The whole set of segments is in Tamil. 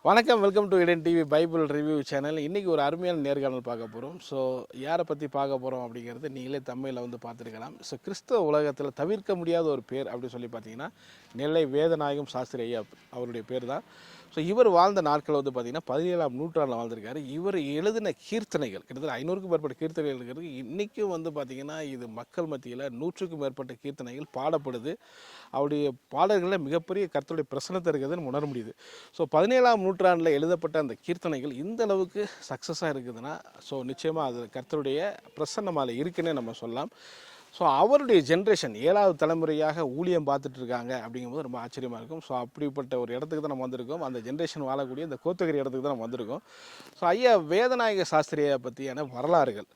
வணக்கம், welcome to Eden TV Bible review channel. இன்றைக்கி ஒரு அருமையான நேர்காணல் பார்க்க போகிறோம். ஸோ யாரை பற்றி பார்க்க போகிறோம் அப்படிங்கிறது நீங்களே தமிழில் வந்து பார்த்துருக்கலாம். ஸோ கிறிஸ்தவ உலகத்தில் தவிர்க்க முடியாத ஒரு பேர் அப்படின்னு சொல்லி பார்த்தீங்கன்னா நெல்லை வேதநாயகம் சாஸ்திரி ஐயா அவருடைய பேர் தான். ஸோ இவர் வாழ்ந்த நாட்கள் வந்து பார்த்திங்கன்னா 17ஆம் நூற்றாண்டில் வாழ்ந்திருக்காரு. இவர் எழுதின கீர்த்தனைகள் கிட்டத்தட்ட 500க்கும் மேற்பட்ட கீர்த்தனைகள் இருக்கிறது. இன்றைக்கும் வந்து பார்த்திங்கன்னா இது மக்கள் மத்தியில் 100க்கும் மேற்பட்ட கீர்த்தனைகள் பாடப்படுது. அவருடைய பாடல்களில் மிகப்பெரிய கர்த்தருடைய பிரசனத்தை இருக்கிறதுன்னு உணர முடியுது. ஸோ 17ஆம் நூற்றாண்டில் எழுதப்பட்ட அந்த கீர்த்தனைகள் இந்த அளவுக்கு சக்ஸஸாக இருக்குதுன்னா ஸோ நிச்சயமாக அது கர்த்தருடைய பிரசன்னம் அதில் இருக்குன்னே நம்ம சொல்லலாம். ஸோ அவருடைய ஜென்ரேஷன் 7வது தலைமுறையாக ஊழியம் பார்த்துட்டு இருக்காங்க அப்படிங்கும்போது ரொம்ப ஆச்சரியமாக இருக்கும். ஸோ அப்படிப்பட்ட ஒரு இடத்துக்கு தான் நம்ம வந்திருக்கோம். அந்த ஜென்ரேஷன் வாழக்கூடிய இந்த கோத்தகிரி இடத்துக்கு தான் நம்ம வந்திருக்கோம். ஸோ ஐயா வேதநாயக சாஸ்திரியை பற்றியான வரலாறுகள்,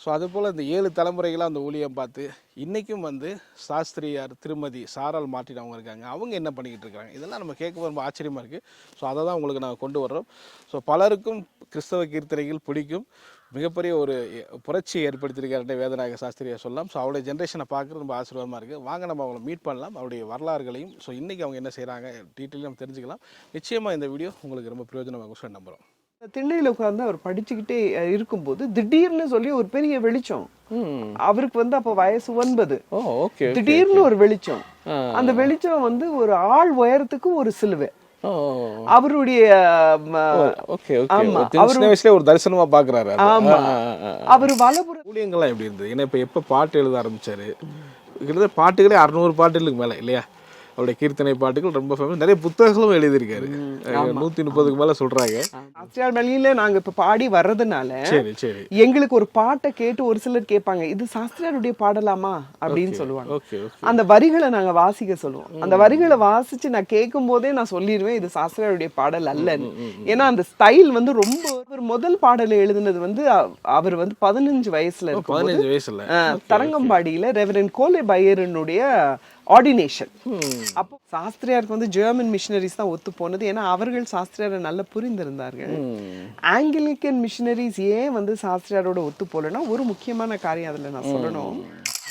ஸோ அதுபோல் இந்த 7 தலைமுறைகளாக அந்த ஊழியம் பார்த்து இன்றைக்கும் வந்து சாஸ்திரியார் திருமதி சாரால் மார்ட்டின் அவங்க இருக்காங்க. அவங்க என்ன பண்ணிக்கிட்டு இருக்காங்க, இதெல்லாம் நம்ம கேட்க ரொம்ப ஆச்சரியமாக இருக்குது. ஸோ அதை தான் உங்களுக்கு நாங்கள் கொண்டு வர்றோம். ஸோ பலருக்கும் கிறிஸ்தவ கீர்த்தனைகள் பிடிக்கும். மிகப்பெரிய ஒரு புரட்சியை ஏற்படுத்தியிருக்காருடைய வேதநாயக சாஸ்திரியை சொல்லலாம். ஸோ அவருடைய ஜென்ரேஷனை பார்க்குறது ரொம்ப ஆசீர்வாதமாக இருக்குது. வாங்க நம்ம அவங்களை மீட் பண்ணலாம், அவருடைய வரலாறுகளையும் ஸோ இன்றைக்கி அவங்க என்ன செய்கிறாங்க டீட்டெயிலும் நம்ம தெரிஞ்சுக்கலாம். நிச்சயமாக இந்த வீடியோ உங்களுக்கு ரொம்ப பிரயோஜனமாக நம்புகிறோம். திண்ணையில உட்கார்ந்து அவர் படிச்சுக்கிட்டே இருக்கும்போது திடீர்னு சொல்லி ஒரு பெரிய வெளிச்சம். அவருக்கு வந்து அப்ப வயசு 9. திடீர்னு ஒரு வெளிச்சம். அந்த வெளிச்சம் வந்து ஒரு ஆள் உயரத்துக்கு ஒரு சிலுவை. அவருடைய ஒரு தரிசனமா பாக்குறாரு. அவரு வலப்புற ஊழியங்கள்லாம் எப்படி இருந்தது? ஏன்னா இப்ப எப்ப பாட்டு எழுத ஆரம்பிச்சாரு, கிட்டத்தட்ட பாட்டுகளே 600 பாட்டுகளுக்கு மேல இல்லையா? அவருடைய கீர்த்தனை பாட்டுகள் ரொம்ப ஃபேமஸ். நிறைய புத்தகங்களும் எழுதியிருக்காரு. 130க்கு மேல சொல்றாங்க. சாஸ்திரியார் வழியில நாங்க இப்ப பாடி வர்றதுனால எங்களுக்கு ஒரு பாட்டை கேட்டு ஒரு சிலர் கேட்பாங்க, இது சாஸ்திரியாருடைய பாடலாமா அப்படின்னு சொல்லுவாங்க. அந்த வரிகளை நாங்க வாசிக்க சொல்லுவோம். அந்த வரிகளை வாசிச்சு நான் கேட்கும் போதே நான் சொல்லிடுவேன் இது சாஸ்திரியாருடைய பாடல் அல்லன்னு. ஏன்னா அந்த ஸ்டைல் வந்து ரொம்ப ஒரு முதல் பாடலை எழுதுனது வந்து அவர் வந்து 15 வயசுல இருக்கும். தரங்கம்பாடியில ரெவரண்ட் கோலே பையரனுடைய ஆர்டினேஷன். அப்போ சாஸ்திரியாருக்கு வந்து ஜெர்மன் மிஷனரிஸ் தான் ஒத்து போனது. ஏன்னா அவர்கள் சாஸ்திரியாரை நல்லா புரிந்திருந்தார்கள். ஆங்கிலிக்கன் மிஷனரிஸ் ஏன் வந்து சாஸ்திரியாரோட ஒத்து போலன்னா ஒரு முக்கியமான காரியம் அதுல நான் சொல்லணும்.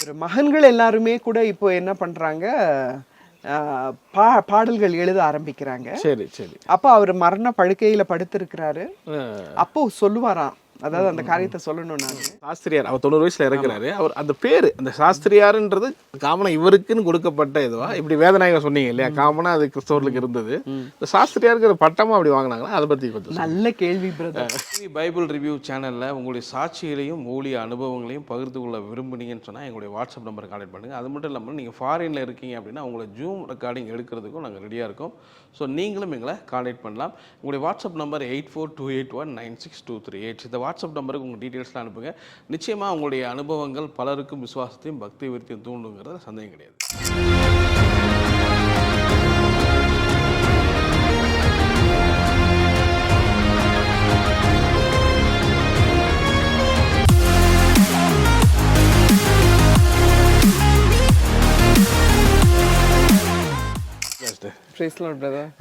ஒரு மகன்கள் எல்லாருமே கூட இப்போ என்ன பண்றாங்க, பாடல்கள் எழுத ஆரம்பிக்கிறாங்க. அப்போ அவர் மரண படுக்கையில படுத்திருக்கிறாரு. அப்போ சொல்லுவாராம், அதாவது அந்த காரியத்தை சொல்லணும். நான் சாஸ்திரியார் அவர் 90 வயசுல இருக்கிறாரு. அவர் அந்த பேரு அந்த சாஸ்திரியார்ன்றது காமனா இவருக்குன்னு கொடுக்கப்பட்ட இதுவா? இப்படி வேதநாயகம் சொன்னீங்க இல்லையா, காமனா அது கிறிஸ்தவர்களுக்கு இருந்தது. இந்த சாஸ்திரியாருக்கு பட்டமா அப்படி வாங்கினாங்களா? அதை பத்தி கொஞ்சம் நல்ல கேள்வி பிரதர். பைபிள் ரிவ்யூ சேனல்ல உங்களுடைய சாட்சிகளையும் ஊழிய அனுபவங்களையும் பகிர்ந்து கொள்ள விரும்புனீங்கன்னு சொன்னா எங்களுடைய வாட்ஸ்அப் நம்பர் கான்டாக்ட் பண்ணுங்க. அது மட்டும் இல்லாமல் நீங்க ஃபாரின்ல இருக்கீங்க அப்படின்னா உங்களை ஜூம் ரெக்கார்டிங் எடுக்கிறதுக்கும் நாங்கள் ரெடியா இருக்கோம். ஸோ நீங்களும் எங்களை கான்டாக்ட் பண்ணலாம். உங்களுடைய வாட்ஸ்அப் நம்பர் 8428196238. இந்த வாட்ஸ்அப் நம்பருக்கு உங்கள் டீட்டெயில்ஸ்லாம் அனுப்புங்க. நிச்சயமாக உங்களுடைய அனுபவங்கள் பலருக்கும் விசுவாசத்தையும் பக்தி விருத்தியும் தூண்டுங்கிறது சந்தேகம் கிடையாது.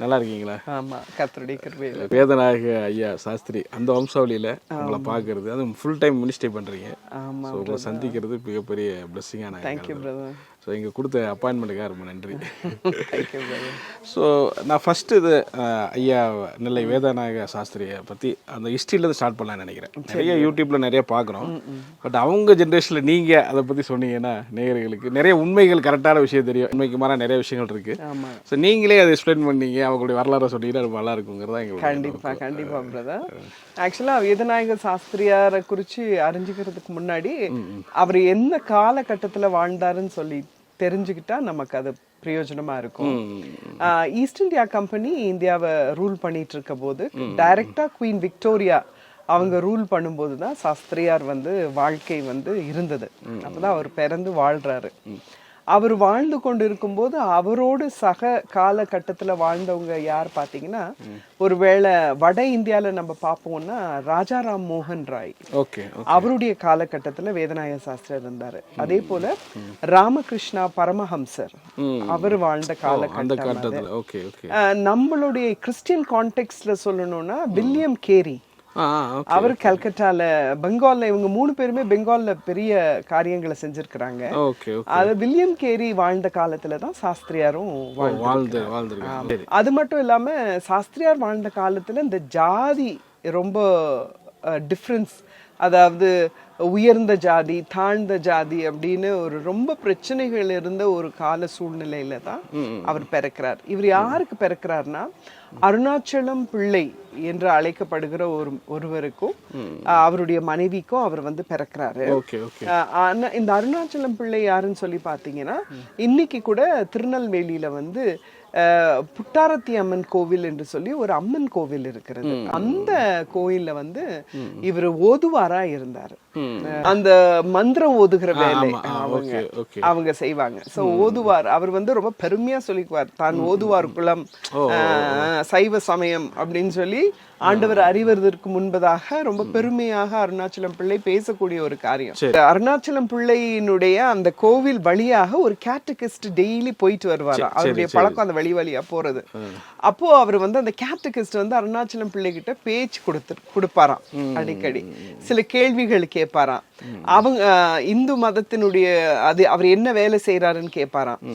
நல்லா இருக்கீங்களா? ஆமா, கர்த்தருடைய கிருபையில. வேதநாயக ஐயா சாஸ்திரி அந்த வம்சாவளியில உங்களை பார்க்கறது, அது ஃபுல் டைம் மினிஸ்ட்ரி பண்றீங்க. ஸோ உங்களை சந்திக்கிறது மிகப்பெரிய பிளஸ்ஸிங்கான. Thank you brother. ஸோ இங்கே கொடுத்த அப்பாயின்மெண்ட்டுக்காக ரொம்ப நன்றி. ஸோ நான் ஃபஸ்ட்டு இது ஐயா நெல்லை வேதநாயக சாஸ்திரியை பற்றி அந்த ஹிஸ்ட்ரியிலேருந்து ஸ்டார்ட் பண்ணலான்னு நினைக்கிறேன். நிறைய யூடியூப்பில் நிறைய பார்க்குறோம். பட் அவங்க ஜென்ரேஷனில் நீங்கள் அதை பற்றி சொன்னீங்கன்னா நேயர்களுக்கு நிறைய உண்மைகள் கரெக்டான விஷயம் தெரியும். உண்மைக்கு மாற நிறைய விஷயங்கள் இருக்குது. ஸோ நீங்களே அதை எக்ஸ்பிளைன் பண்ணீங்க, அவங்களுடைய வரலாறு சொன்னீங்கன்னா ரொம்ப நல்லா இருக்குங்கிறதா எங்களுக்கு. கண்டிப்பாக பிரதர். ஆக்சுவலாக வேதநாயக சாஸ்திரியாரை குறித்து அறிஞ்சிக்கிறதுக்கு முன்னாடி அவர் எந்த காலகட்டத்தில் வாழ்ந்தாருன்னு சொல்லி தெரிஞ்சுக்கிட்டா நமக்கு அது பிரயோஜனமா இருக்கும். ஈஸ்ட் இந்தியா கம்பெனி இந்தியாவை ரூல் பண்ணிட்டு இருக்க போது டைரக்டா குவீன் விக்டோரியா அவங்க ரூல் பண்ணும்போது தான் சாஸ்திரியார் வந்து வாழ்க்கை வந்து இருந்தது. அப்பதான் அவர் பிறந்து வாழ்றாரு. அவர் வாழ்ந்து கொண்டு இருக்கும்போது அவரோடு சக காலகட்டத்தில் வாழ்ந்தவங்க யார் பார்த்தீங்கன்னா, ஒருவேளை வட இந்தியாவில் நம்ம பார்ப்போம்னா ராஜாராம் மோகன் ராய், அவருடைய காலகட்டத்தில் வேதநாயக சாஸ்திரியார் இருந்தார். அதே போல ராமகிருஷ்ணா பரமஹம்சர் அவர் வாழ்ந்த காலகட்டம். நம்மளுடைய கிறிஸ்டியன் கான்டெக்ட்ல சொல்லணும்னா வில்லியம் கேரி, அவர் கல்கட்டால பெங்கால்ல, இவங்க 3 பேருமே பெங்கால்ல பெரிய காரியங்களை செஞ்சிருக்கிறாங்க. அது வில்லியம் கேரி வாழ்ந்த காலத்துல தான் சாஸ்திரியாரும் வாழ்ந்து. அது மட்டும் இல்லாம சாஸ்திரியார் வாழ்ந்த காலத்துல இந்த ஜாதி ரொம்ப டிஃப்ரென்ஸ், அதாவது உயர்ந்த ஜாதி தாழ்ந்த ஜாதி அப்படின்னு ஒரு ரொம்ப பிரச்சனைகள் இருந்த ஒரு கால சூழ்நிலையில தான் அவர் பிறக்கிறார். இவர் யாருக்கு பிறக்கிறார்னா அருணாச்சலம் பிள்ளை என்று அழைக்கப்படுகிற ஒருவருக்கும் அவருடைய மனைவிக்கும் அவர் வந்து பிறக்கிறாரு. இந்த அருணாச்சலம் பிள்ளை யாருன்னு சொல்லி பாத்தீங்கன்னா இன்னைக்கு கூட திருநெல்வேலியில வந்து புட்டாரத்தி அம்மன் கோவில் என்று சொல்லி ஒரு அம்மன் கோவில் இருக்கிறது. அந்த கோயில்ல வந்து இவர் ஓதுவாரா இருந்தாரு. அந்த மந்திரம் ஓதுகிற வேலை அவங்க செய்வாங்க. சோ ஓதுவார். அவர் வந்து ரொம்ப பெருமையா சொல்லிக்குவார், தான் ஓதுவார் குலம், சைவ சமயம் அப்படின்னு சொல்லி ஆண்டவர் அறிவதற்கு முன்பதாக ரொம்ப பெருமையாக அருணாச்சலம் பிள்ளை பேசக்கூடிய ஒரு காரியம். அருணாச்சலம் பிள்ளையினுடைய அந்த கோவில் வழியாக ஒரு கேட்டகிஸ்ட் டெய்லி போயிட்டு வருவாரா. அவருடைய பழக்கம் அந்த வழியா போறது. அப்போ அவர் வந்து அந்த கேட்டகிஸ்ட் வந்து அருணாச்சலம் பிள்ளை கிட்ட பேச்சு கொடுப்பாராம். அடிக்கடி சில கேள்விகள் கேட்பாராம். அவங்க இந்து மதத்தினுடைய அது அவர் என்ன வேலை செய்யறாருன்னு கேட்பாராம்.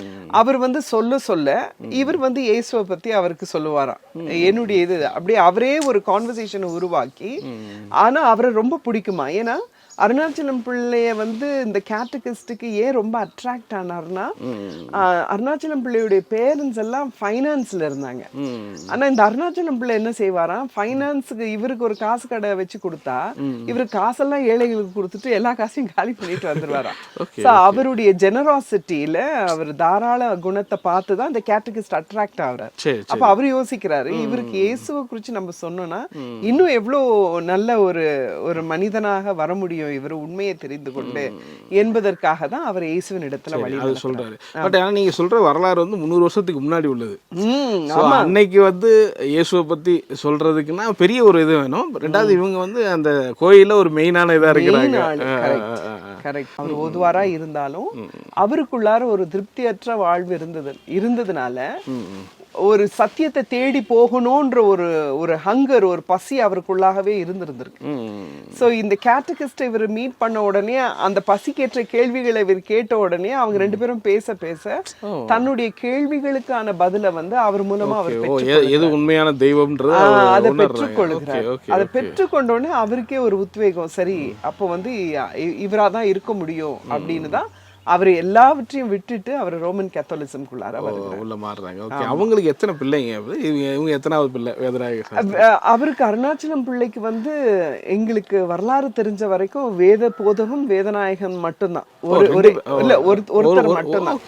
அவர் வந்து சொல்ல இவர் வந்து இயேசுவை பத்தி அவருக்கு சொல்லுவாராம். என்னுடைய இது அப்படியே அவரே ஒரு கான்வர்சேஷனை உருவாக்கி, ஆனா அவரை ரொம்ப பிடிக்குமா. ஏன்னா அருணாச்சலம் பிள்ளைய வந்து இந்த கேட்டகிஸ்டுக்கு ஏன் ரொம்ப அட்ராக்ட் ஆனார்னா, அருணாச்சலம் பிள்ளையுடைய பேரண்ட்ஸ் எல்லாம் ஃபைனான்ஸ்ல இருந்தாங்க. ஆனா இந்த அருணாச்சலம் பிள்ளை என்ன செய்வாராம், ஃபைனான்ஸுக்கு இவருக்கு ஒரு காசு கடை வச்சு கொடுத்தா இவருக்கு காசெல்லாம் ஏழைகளுக்கு கொடுத்துட்டு எல்லா காசையும் காலி பண்ணிட்டு வந்துருவாராம். அவருடைய ஜெனராசிட்டியில அவர் தாராள குணத்தை பார்த்துதான் இந்த கேட்டகிஸ்ட் அட்ராக்ட் ஆகுறாரு. அப்ப அவரு யோசிக்கிறாரு, இவருக்கு இயேசுவை குறிச்சு நம்ம சொன்னோம்னா இன்னும் எவ்வளவு நல்ல ஒரு மனிதனாக வர முடியும் இவர் உண்மையை தெரிந்து கொண்டு என்பதற்காக தான் அவர் இயேசுவின் இடத்துல வழி சொல்றாரு. பட் ஆனா நீங்க சொல்ற வரலாறு வந்து 300 வருஷத்துக்கு முன்னாடி உள்ளது. அன்னைக்கு வந்து இயேசுவை பத்தி சொல்றதுக்குன்னா பெரிய ஒரு இது வேணும். ரெண்டாவது இவங்க வந்து அந்த கோயில்ல ஒரு மெயினான இதா இருக்கிறாங்க. கரெக்ட். அவர் ஓதுவாரா இருந்தாலும் அவருக்குள்ளார ஒரு திருப்தியற்ற வாழ்வு இருந்ததுனால ஒரு சத்தியத்தை தேடி போகணும்ன்ற ஒரு ஹங்கர், ஒரு பசி அவருக்குள்ளாகவே இருந்திருக்கு. சோ இந்த கேட்டகிஸ்ட் இவர் மீட் பண்ண உடனே அந்த பசிக்கேற்ற கேள்விகளை இவர் கேட்ட உடனே அவங்க 2 பேரும் பேச தன்னுடைய கேள்விகளுக்கான பதில வந்து அவர் மூலமா அவர் எது உண்மையான தெய்வம்ன்றது அதை பெற்றுக்கொள்கிறார். அதை பெற்றுக்கொண்ட உடனே அவருக்கே ஒரு உத்வேகம், சரி அப்போ வந்து இவராதான் இருக்க முடியும் அப்படின்னு தான் அவர் எல்லாவற்றையும் விட்டுட்டு அவர் ரோமன் கேத்தோலிசம்குள்ளார உள்ள மாறுறாங்க. அவங்களுக்கு எத்தனை பிள்ளைங்க, இவங்க எத்தனாவது பிள்ளை வேதநாயகர்? அவருக்கு அருணாச்சலம் பிள்ளைக்கு வந்து எங்களுக்கு வரலாறு தெரிஞ்ச வரைக்கும் வேத போதகம் வேதநாயகன் மட்டும்தான். ஒருத்தர் மட்டும்தான்.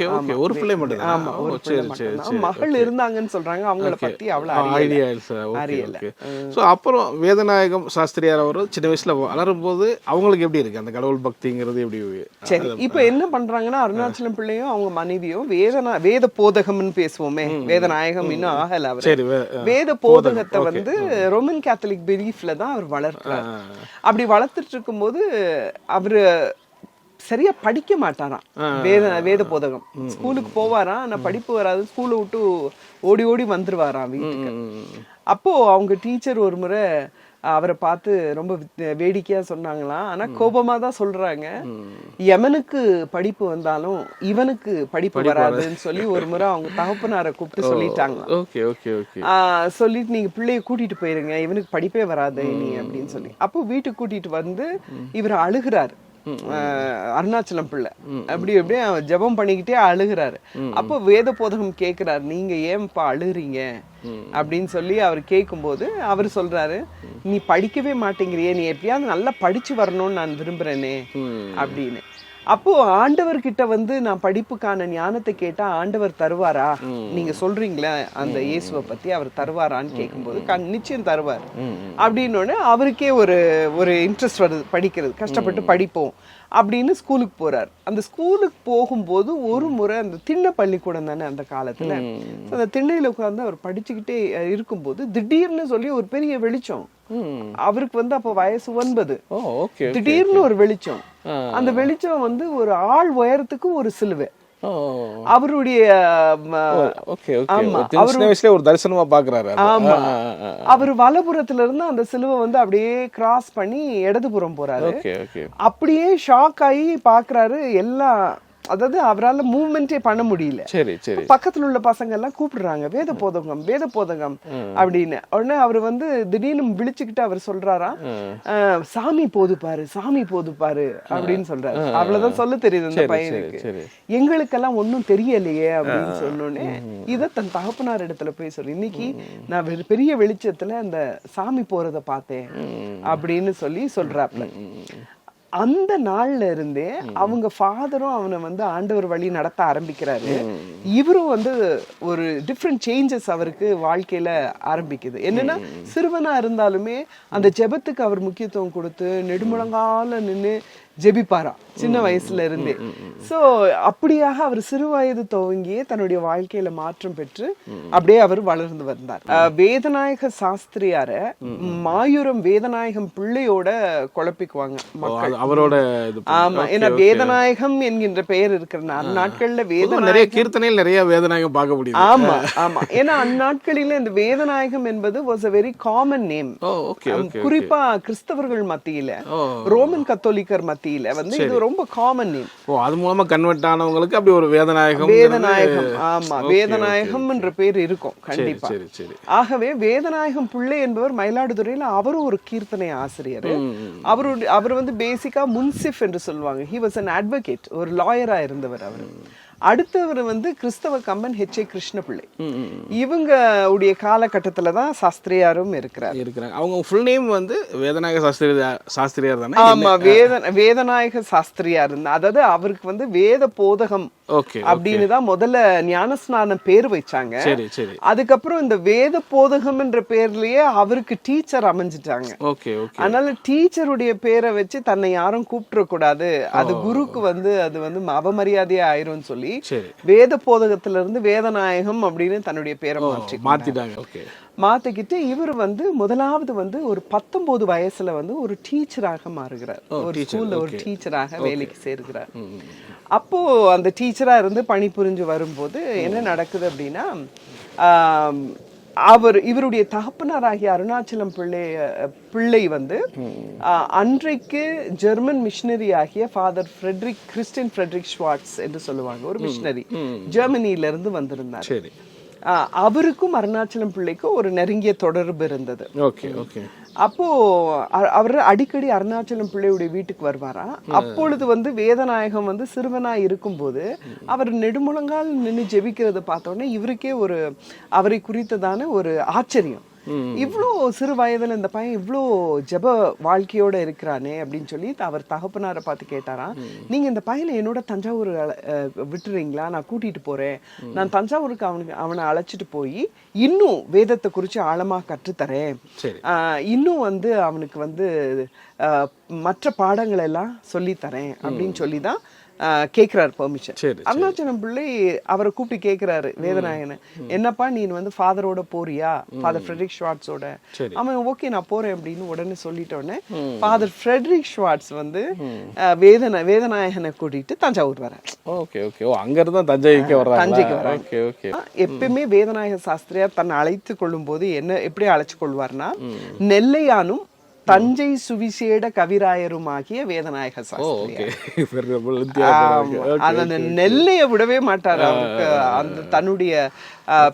ஒரு பிள்ளை மட்டும். ஆமா, ஒரு பிள்ளை மட்டும்தான். மகள் இருந்தாங்கன்னு சொல்றாங்க. அவங்கள பத்தி அவ்வளவு அறியல. சோ அப்புறம் வேதநாயகம் சாஸ்திரியார் அவர் சின்ன வயசுல வளரும் போது அவங்களுக்கு எப்படி இருக்கு அந்த கடவுள் பக்திங்கிறது எப்படி? சரி, இப்ப என்ன பண்றாங்கன்னா அருணாச்சலம் பிள்ளையும் அவங்க மனைவியும் வேத போதகம்னு பேசுவோமே, வேதநாயகம் இன்னும் ஆகல. அவர் வேத போதகத்தை வந்து ரோமன் கேத்தலிக் பிலீஃப்ல தான் அவர் வளர்க்கிறார். அப்படி வளர்த்துட்டு இருக்கும் போது அவரு சரியா படிக்க மாட்டாராம். வேத போதகம் ஸ்கூலுக்கு போவாராம், ஆனா படிப்பு வராது. ஸ்கூலை விட்டு ஓடி ஓடி வந்துருவாராம் வீட்டுக்கு. அப்போ அவங்க டீச்சர் ஒரு முறை அவரை பார்த்து ரொம்ப வேடிக்கையா சொன்னாங்களாம். ஆனா கோபமா தான் சொல்றாங்க, யமனுக்கு படிப்பு வந்தாலும் இவனுக்கு படிப்பு வராதுன்னு சொல்லி ஒரு முறை அவங்க தகப்பனாரை கூப்பிட்டு சொல்லிட்டாங்க. சொல்லிட்டு நீங்க பிள்ளைய கூட்டிட்டு போயிருங்க, இவனுக்கு படிப்பே வராது நீ அப்படின்னு சொல்லி. அப்போ வீட்டுக்கு கூட்டிட்டு வந்து இவர் அழுகிறாரு. அருணாச்சலம் பிள்ளை அப்படி அப்படியே ஜெபம் பண்ணிக்கிட்டே அழுகிறாரு. அப்போ வேத போதகம் கேக்குறாரு, நீங்க ஏன்பா அழுகுறீங்க அப்படின்னு சொல்லி அவர் கேட்கும் போது அவர் சொல்றாரு, நீ படிக்கவே மாட்டேங்கிறியே, நீ எப்படியாவது நல்லா படிச்சு வரணும்னு நான் விரும்புறேனே அப்படின்னு. அப்போ ஆண்டவர்கிட்ட வந்து நான் படிப்புக்கான ஞானத்தை கேட்டா ஆண்டவர் தருவாரா, நீங்க சொல்றீங்களா அந்த இயேசுவை பத்தி, அவர் தருவாரான்னு கேட்கும்போது நிச்சயம் தருவார் அப்படின்னு அவருக்கே ஒரு இன்ட்ரெஸ்ட் வருது படிக்கிறது. கஷ்டப்பட்டு படிப்போம் அப்படின்னு ஸ்கூலுக்கு போறாரு. அந்த ஸ்கூலுக்கு போகும்போது ஒரு முறை அந்த திண்ணை பள்ளிக்கூடம் தானே அந்த காலத்துல, அந்த திண்ணையில உட்கார்ந்து அவர் படிச்சுக்கிட்டே இருக்கும்போது திடீர்னு சொல்லி ஒரு பெரிய வெளிச்சம். அவருக்கு வந்து அப்ப வயசு 9. திடீர்னு ஒரு வெளிச்சம். அந்த வெளிச்சம் வந்து ஒரு ஆள் உயரத்துக்கு ஒரு சிலுவை. ஓ அவருடைய ஓகே ஓகே சின்ன வயசுல ஒரு தரிசனமா பாக்குறாரு. ஆமா, அவர் வலப்புறத்துல இருந்து அந்த சிலுவை வந்து அப்படியே கிராஸ் பண்ணி இடதுபுறம் போறாரு. ஓகே ஓகே அப்படியே ஷாக் ஆகி பாக்குறாரு. எல்லாம் அதாவது அவரால் மூவ்மெண்டே பண்ண முடியல. சரி சரி. பக்கத்துல உள்ள பசங்க எல்லாம் கூப்பிடுறாங்க, வேத போதகம் வேத போதகம் அப்படின்னு. உடனே அவர் வந்து திடீர்னு விழிச்சுக்கிட்டு அவர் சொல்றாரா, சாமி போது பாரு சாமி போது பாரு அப்படின்னு சொல்றாரு. அவ்வளவுதான் சொல்ல தெரியுது அந்த பையனுக்கு. எங்களுக்கெல்லாம் ஒன்னும் தெரியலையே அப்படின்னு சொன்னோடனே இதை தன் தகப்பனார் இடத்துல போய் சொல்லி, இன்னைக்கு நான் பெரிய வெளிச்சத்துல அந்த சாமி போறத பார்த்தேன் அப்படின்னு சொல்லி சொல்றாப்ல. அந்த நாள்ல இருந்தே அவங்க ஃபாதரும் அவனை வந்து ஆண்டவர் வழி நடத்த ஆரம்பிக்கிறாரு. இவரும் வந்து ஒரு டிஃப்ரெண்ட் சேஞ்சஸ் அவருக்கு வாழ்க்கையில ஆரம்பிக்குது. என்னன்னா சிறுவனா இருந்தாலுமே அந்த ஜெபத்துக்கு அவர் முக்கியத்துவம் கொடுத்து நெடுமுழங்கால நின்று ஜெபிப்பாராம் சின்ன வயசுல இருந்தே. சோ அப்படியாக அவர் சிறு வயது துவங்கியே தன்னுடைய வாழ்க்கையில மாற்றம் பெற்று அப்படியே அவர் வளர்ந்து வந்தார். வேதநாயக சாஸ்திரியார மாயூரம் வேதநாயகம் பிள்ளையோட குழப்பிக்குவாங்க மக்கள் அவரோட. ஆமா, ஏன்னா வேதநாயகம் என்கின்ற பெயர் இருக்கிற அந்நாட்கள்ல நிறைய கீர்த்தனையில் நிறைய வேதநாயகம் பார்க்க முடியும். ஆமா ஆமா, ஏன்னா அந்நாட்களில இந்த வேதநாயகம் என்பது was a very common name. குறிப்பா கிறிஸ்தவர்கள் மத்தியில, ரோமன் கத்தோலிக்கர் மத்தியில வந்து இது ரொம்ப காமன் நேம். அது மூலமா கன்வெர்ட் ஆனவங்களுக்கு அப்படி ஒரு வேதநாயகம். ஆமா, வேதநாயகம் என்ற பேர் இருக்கும் கண்டிப்பா. ஆகவே வேதநாயகம் பிள்ளை என்பவர் மயிலாடுதுறையில அவரும் ஒரு கீர்த்தனை ஆசிரியர். அவர் வந்து பேசிக்கா முன்சிஃப் என்று சொல்லுவாங்க. he was an advocate, ஒரு லாயரா இருந்தவர் அவர். அடுத்தவர் வந்து கிறிஸ்தவ கம்பன் H.A. கிருஷ்ணபிள்ளை. இவங்க உடைய காலகட்டத்துல தான் சாஸ்திரியாரும் இருக்கிறாங்க. அவங்க ஃபுல் நேம் வந்து வேதநாயக சாஸ்திரியார் தானே? ஆமா, வேதநாயக சாஸ்திரியார். அதாவது அவருக்கு வந்து வேத போதகம் அப்படின்னு தான் முதல்ல ஞானஸ்நானம் பேர் வச்சாங்க. அதுக்கப்புறம் இந்த வேத போதகம் என்ற பேர்லயே அவருக்கு டீச்சர் அமைஞ்சிட்டாங்க. அதனால டீச்சருடைய பேரை வச்சு தன்னை யாரும் கூப்பிட கூடாது, அது குருக்கு வந்து அது வந்து அவமரியாதையா ஆயிரும் சொல்லி வேத போதகத்துல இருந்து வேதநாயகம் அப்படின்னு தன்னுடைய பேரை மாத்திக்கிட்டு இவர் வந்து முதலாவது வந்து ஒரு 19 வயசுல வந்து ஒரு டீச்சராக மாறுகிறார். ஒரு ஸ்கூல்ல ஒரு டீச்சராக வேலைக்கு சேர்கிறார். அப்போ அந்த டீச்சரா இருந்து பணிபுரிஞ்சு வரும்போது என்ன நடக்குது அப்படின்னா, இவருடைய தகப்பனாராகிய அருணாச்சலம் பிள்ளை வந்து அன்றைக்கு ஜெர்மன் மிஷனரி ஆகிய ஃபாதர் கிறிஸ்டின் ஃப்ரெட்ரிக் ஷ்வார்ட்ஸ் என்று சொல்லுவாங்க, ஒரு மிஷனரி ஜெர்மனியில இருந்து வந்திருந்தார். அவருக்கும் அருணாச்சலம் பிள்ளைக்கும் ஒரு நெருங்கிய தொடர்பு இருந்தது. அப்போ அவர் அடிக்கடி அருணாச்சலம் பிள்ளையுடைய வீட்டுக்கு வருவாரா. அப்பொழுது வந்து வேதநாயகம் வந்து சிறுவனா இருக்கும் போது அவர் நெடுமுழங்கால் நின்று ஜெபிக்கிறத பார்த்த உடனே இவருக்கே ஒரு அவரை குறித்ததான ஒரு ஆச்சரியம். இவ்வளோ சிறு வயதுல இந்த பையன் இவ்வளோ ஜெப வாழ்க்கையோட இருக்கிறானே அப்படின்னு சொல்லி அவர் தகப்பனாரை பார்த்து கேட்டாராம், நீங்க இந்த பையனை என்னோட தஞ்சாவூர் விட்டுறீங்களா, நான் கூட்டிட்டு போறேன், நான் தஞ்சாவூருக்கு அவனை அழைச்சிட்டு போய் இன்னும் வேதத்தை குறித்து ஆழமா கற்றுத்தரேன், இன்னும் வந்து அவனுக்கு வந்து மற்ற பாடங்கள் எல்லாம் சொல்லித்தரேன் அப்படின்னு சொல்லிதான் கேட்கிறாரு பெர்மிஷன். அருணாச்சலம் பிள்ளை அவரை கூப்பிட்டு கேட்கிறாரு வேதநாயகனை, என்னப்பா நீ வந்து ஃபாதரோட போறியா, ஃபாதர் ஃப்ரெட்ரிக் ஷ்வார்ட்ஸோட? அவன் ஓகே நான் போறேன் அப்படின்னு உடனே சொல்லிட்டோடனே ஃபாதர் ஃப்ரெட்ரிக் ஷ்வார்ட்ஸ் வந்து வேதநாயகனை கூட்டிட்டு தஞ்சாவூர் வர. தஞ்சைக்கு வர்றாங்க. எப்பயுமே வேதநாயக சாஸ்திரியார் தன்னை அழைத்து கொள்ளும் போது என்ன எப்படி அழைச்சு கொள்வார்னா, நெல்லையானும் தஞ்சை சுவிசேட கவிராயருமாகிய வேதநாயக சாஸ்திரியார். நெல்லைய விடவே மாட்டார். அவருக்கு அந்த தன்னுடைய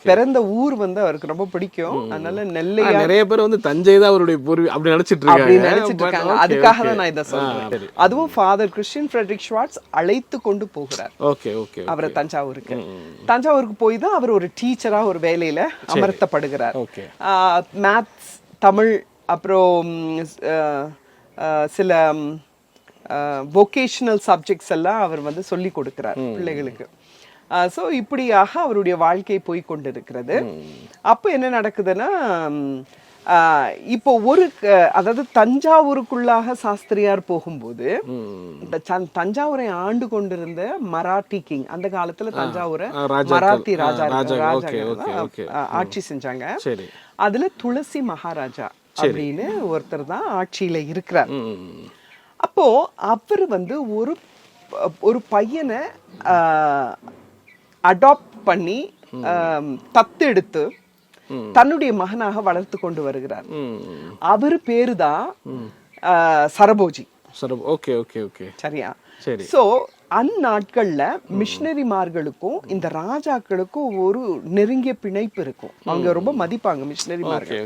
பிறந்த ஊர் வந்து அவருக்கு ரொம்ப பிடிக்கும். அதனால நெல்லையா நிறைய பேர் வந்து தஞ்சை தான் அவருடைய பூர்வீகம் அப்படி நினைச்சிட்டு இருக்காங்க. அதுக்காக தான் நான் இதை சொல்றேன். அதுவும் ஃபாதர் கிறிஸ்டின் ஃப்ரெட்ரிக் ஷ்வார்ட்ஸ் அழைத்து கொண்டு போகிறார் அவரை தஞ்சாவூருக்கு. தஞ்சாவூருக்கு போய் தான் அவர் ஒரு டீச்சரா ஒரு வேலையில அமர்த்தப்படுகிறார். மேத்ஸ், தமிழ், அப்புறம் சில வொகேஷனல் சப்ஜெக்ட்ஸ் எல்லாம் அவர் வந்து சொல்லி கொடுக்கிறார் பிள்ளைகளுக்கு. ஸோ இப்படியாக அவருடைய வாழ்க்கை போய் கொண்டிருக்கிறது. அப்போ என்ன நடக்குதுன்னா, இப்போ அதாவது தஞ்சாவூருக்குள்ளாக சாஸ்திரியார் போகும்போது தஞ்சாவூரை ஆண்டு கொண்டிருந்த மராட்டி கிங், அந்த காலத்துல தஞ்சாவூரை மராத்தி ராஜா ஆட்சி செஞ்சாங்க. அதுல துளசி மகாராஜா அப்படின்னு ஒருத்தர் தான் ஆட்சியில இருக்கிறார். அப்போ அவர் வந்து ஒரு ஒரு பையனை அடாப்ட் பண்ணி தத்தெடுத்து தன்னுடைய மகனாக வளர்த்து கொண்டு வருகிறார். அவர் பேருதான் சரபோஜி. ஓகே ஓகே ஓகே, சரியா? சரி. சோ அந்நாட்கள்ல மிஷனரிமார்களுக்கும் இந்த ராஜாக்களுக்கும் ஒரு நெருங்கிய பிணைப்பு இருக்கும். அவங்க ரொம்ப மதிப்பாங்க மிஷனரிமார்கள்.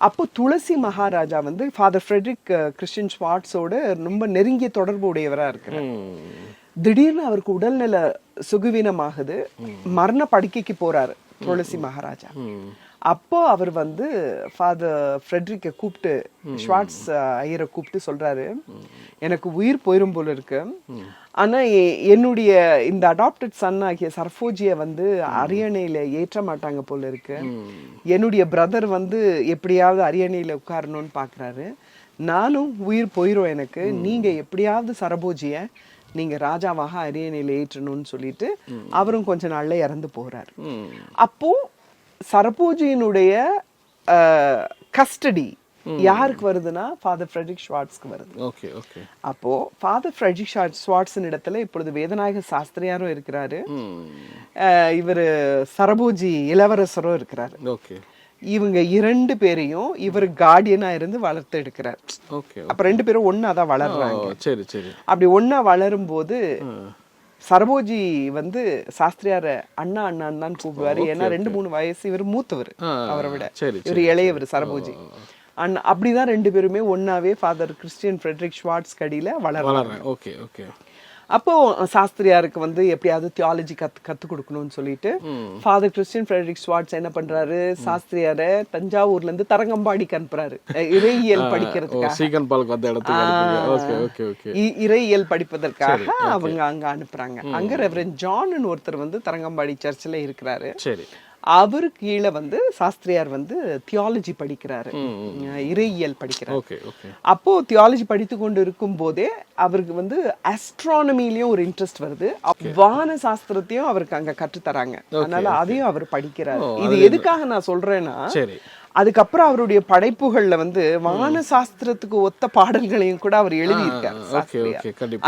அப்போ துளசி மகாராஜா வந்து ஃபாதர் ஃப்ரெட்ரிக் கிறிஸ்டியன் ஸ்வார்ட்ஸோட ரொம்ப நெருங்கிய தொடர்பு உடையவரா இருக்கிறார். திடீர்னு அவருக்கு உடல்நல சுகுவீனமாகுது, மரண படுக்கைக்கு போறாரு துளசி மகாராஜா. அப்போ அவர் வந்து ஃபாதர் ஃப்ரெட்ரிக்கை கூப்பிட்டு, ஸ்வார்ட்ஸ் ஐயரை கூப்பிட்டு சொல்றாரு, எனக்கு உயிர் போயிரும் போல இருக்கு, ஆனா என்னுடைய இந்த அடாப்டட் சன் ஆகிய சர்ஃபோஜியை வந்து அரியணையில ஏற்ற மாட்டாங்க போல இருக்கு, என்னுடைய பிரதர் வந்து எப்படியாவது அரியணையில உட்காரணும்னு பாக்குறாரு, நானும் உயிர் போயிரும் எனக்கு, நீங்க எப்படியாவது சரபோஜிய நீங்க ராஜாவாக அரியணையில ஏற்றணும்னு சொல்லிட்டு அவரும் கொஞ்ச நாள்ல இறந்து போறாரு. அப்போ சரபோஜியினுடைய கஸ்டடி யாருக்கு வருதுன்னா ஃபாதர் ஃப்ரெட்ரிக் ஸ்வார்ட்ஸ்க்கு வருது. Okay okay. அப்போ ஃபாதர் ஃப்ரெட்ரிக் ஸ்வார்ட்ஸின் இடத்துல இப்பொழுது வேதநாயக சாஸ்திரியாரும் இருக்கிறாரு, இவரு சரபோஜி இளவரசரும் இருக்கிறாரு. ஓகே. இவங்க 2 பேரையும் இவர் கார்டியனா இருந்து வளர்த்து எடுக்கிறார். அப்ப 2 பேரும் ஒன்னாதான் வளர்றாங்க. சரி சரி. அப்படி ஒன்னா வளரும் போது சரபோஜி வந்து சாஸ்திரியார அண்ணா அண்ணான்னு தான் கூப்பிடுவாரு. ஏன்னா 2-3 வயசு இவர் மூத்தவர், அவரை விட இவர் இளையவர் சரபோஜி. அண்ணா அப்படிதான் 2 பேருமே ஒன்னாவே ஃபாதர் கிறிஸ்டியன் ஃப்ரெட்ரிக் ஸ்வார்ட்ஸ் கடியில வளர்றாங்க. Okay okay. அப்போ சாஸ்திரியாருக்கு வந்து எப்படியாவது தியாலஜி கத்து கொடுக்கணும்னு சொல்லிட்டு ஃபாதர் கிறிஸ்டியன் ஃப்ரெட்ரிக் ஸ்வார்ட்ஸ் என்ன பண்றாரு, சாஸ்திரியார தஞ்சாவூர்ல இருந்து தரங்கம்பாடிக்கு அனுப்புறாரு இறையியல் படிக்கிறதுக்காக. இறையியல் படிப்பதற்காக அவங்க அங்க அனுப்புறாங்க. அங்க ரெவரண்ட் ஜான் ஒருத்தர் வந்து தரங்கம்பாடி சர்ச்சில் இருக்கிறாரு. அவரு கீழே வந்து சாஸ்திரியார் வந்து தியாலஜி படிக்கிறாரு, இறையியல் படிக்கிறாரு. அப்போ தியாலஜி படித்து கொண்டு இருக்கும் போதே அவருக்கு வந்து ஆஸ்ட்ரானமிலயும் ஒரு இன்ட்ரெஸ்ட் வருது, வான சாஸ்திரத்தையும் அவருக்கு அங்க கற்றுத்தராங்க. அதனால அதையும் அவர் படிக்கிறாரு. இது எதுக்காக நான் சொல்றேன்னா, அதுக்கப்புறம் அவருடைய படைப்புகள்ல வந்து வான சாஸ்திரத்துக்கு ஒத்த பாடல்களையும் கூட அவர் எழுதியிருக்காரு.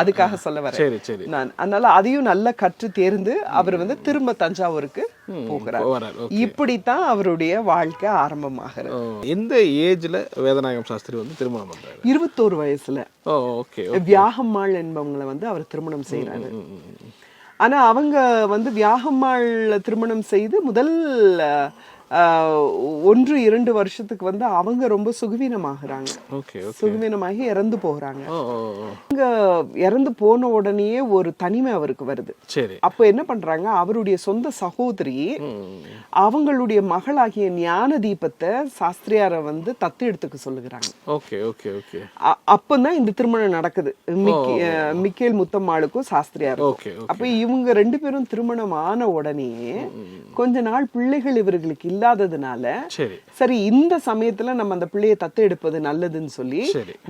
அதுக்காக சொல்ல வரேன் நான். அதனால அதையும் நல்லா கற்று தேர்ந்து அவர் வந்து திரும்ப தஞ்சாவூருக்கு போகிறார். இப்படித்தான் அவருடைய வாழ்க்கை ஆரம்பமாகிறது. எந்த ஏஜ்ல வேதநாயகம் சாஸ்திரி வந்து திருமணம் பண்றாரு? 21 வயசுல வியாகம்மாள் என்பவங்களை வந்து அவர் திருமணம் செய்யறாரு. ஆனா அவங்க வந்து வியாகம்மாள் திருமணம் செய்து முதல் 1-2 வருஷத்துக்கு வந்து அவங்க ரொம்ப சுகவீனமாகறாங்க. சுகவீனமாகி இறந்து போகிறாங்க. அவங்க இறந்து போன உடனேயே ஒரு தனிமை அவருக்கு வருது. அப்ப என்ன பண்றாங்க, அவருடைய சொந்த சகோதரி அவங்களுடைய மகளாகிய ஞான தீபத்தை சாஸ்திரியார வந்து தத்து எடுத்துக்க சொல்லுகிறாங்க. அப்பதான் இந்த திருமணம் நடக்குது, மிக்கேல் முத்தம்மாளுக்கும் சாஸ்திரியாருக்கும். அப்ப இவங்க 2 பேரும் திருமணம் ஆன உடனே கொஞ்ச நாள் பிள்ளைகள் இவர்களுக்கு இல்லாததுனால சரி இந்த சமயத்துல நம்ம அந்த பிள்ளையை தத்து எடுப்பது நல்லதுன்னு சொல்லி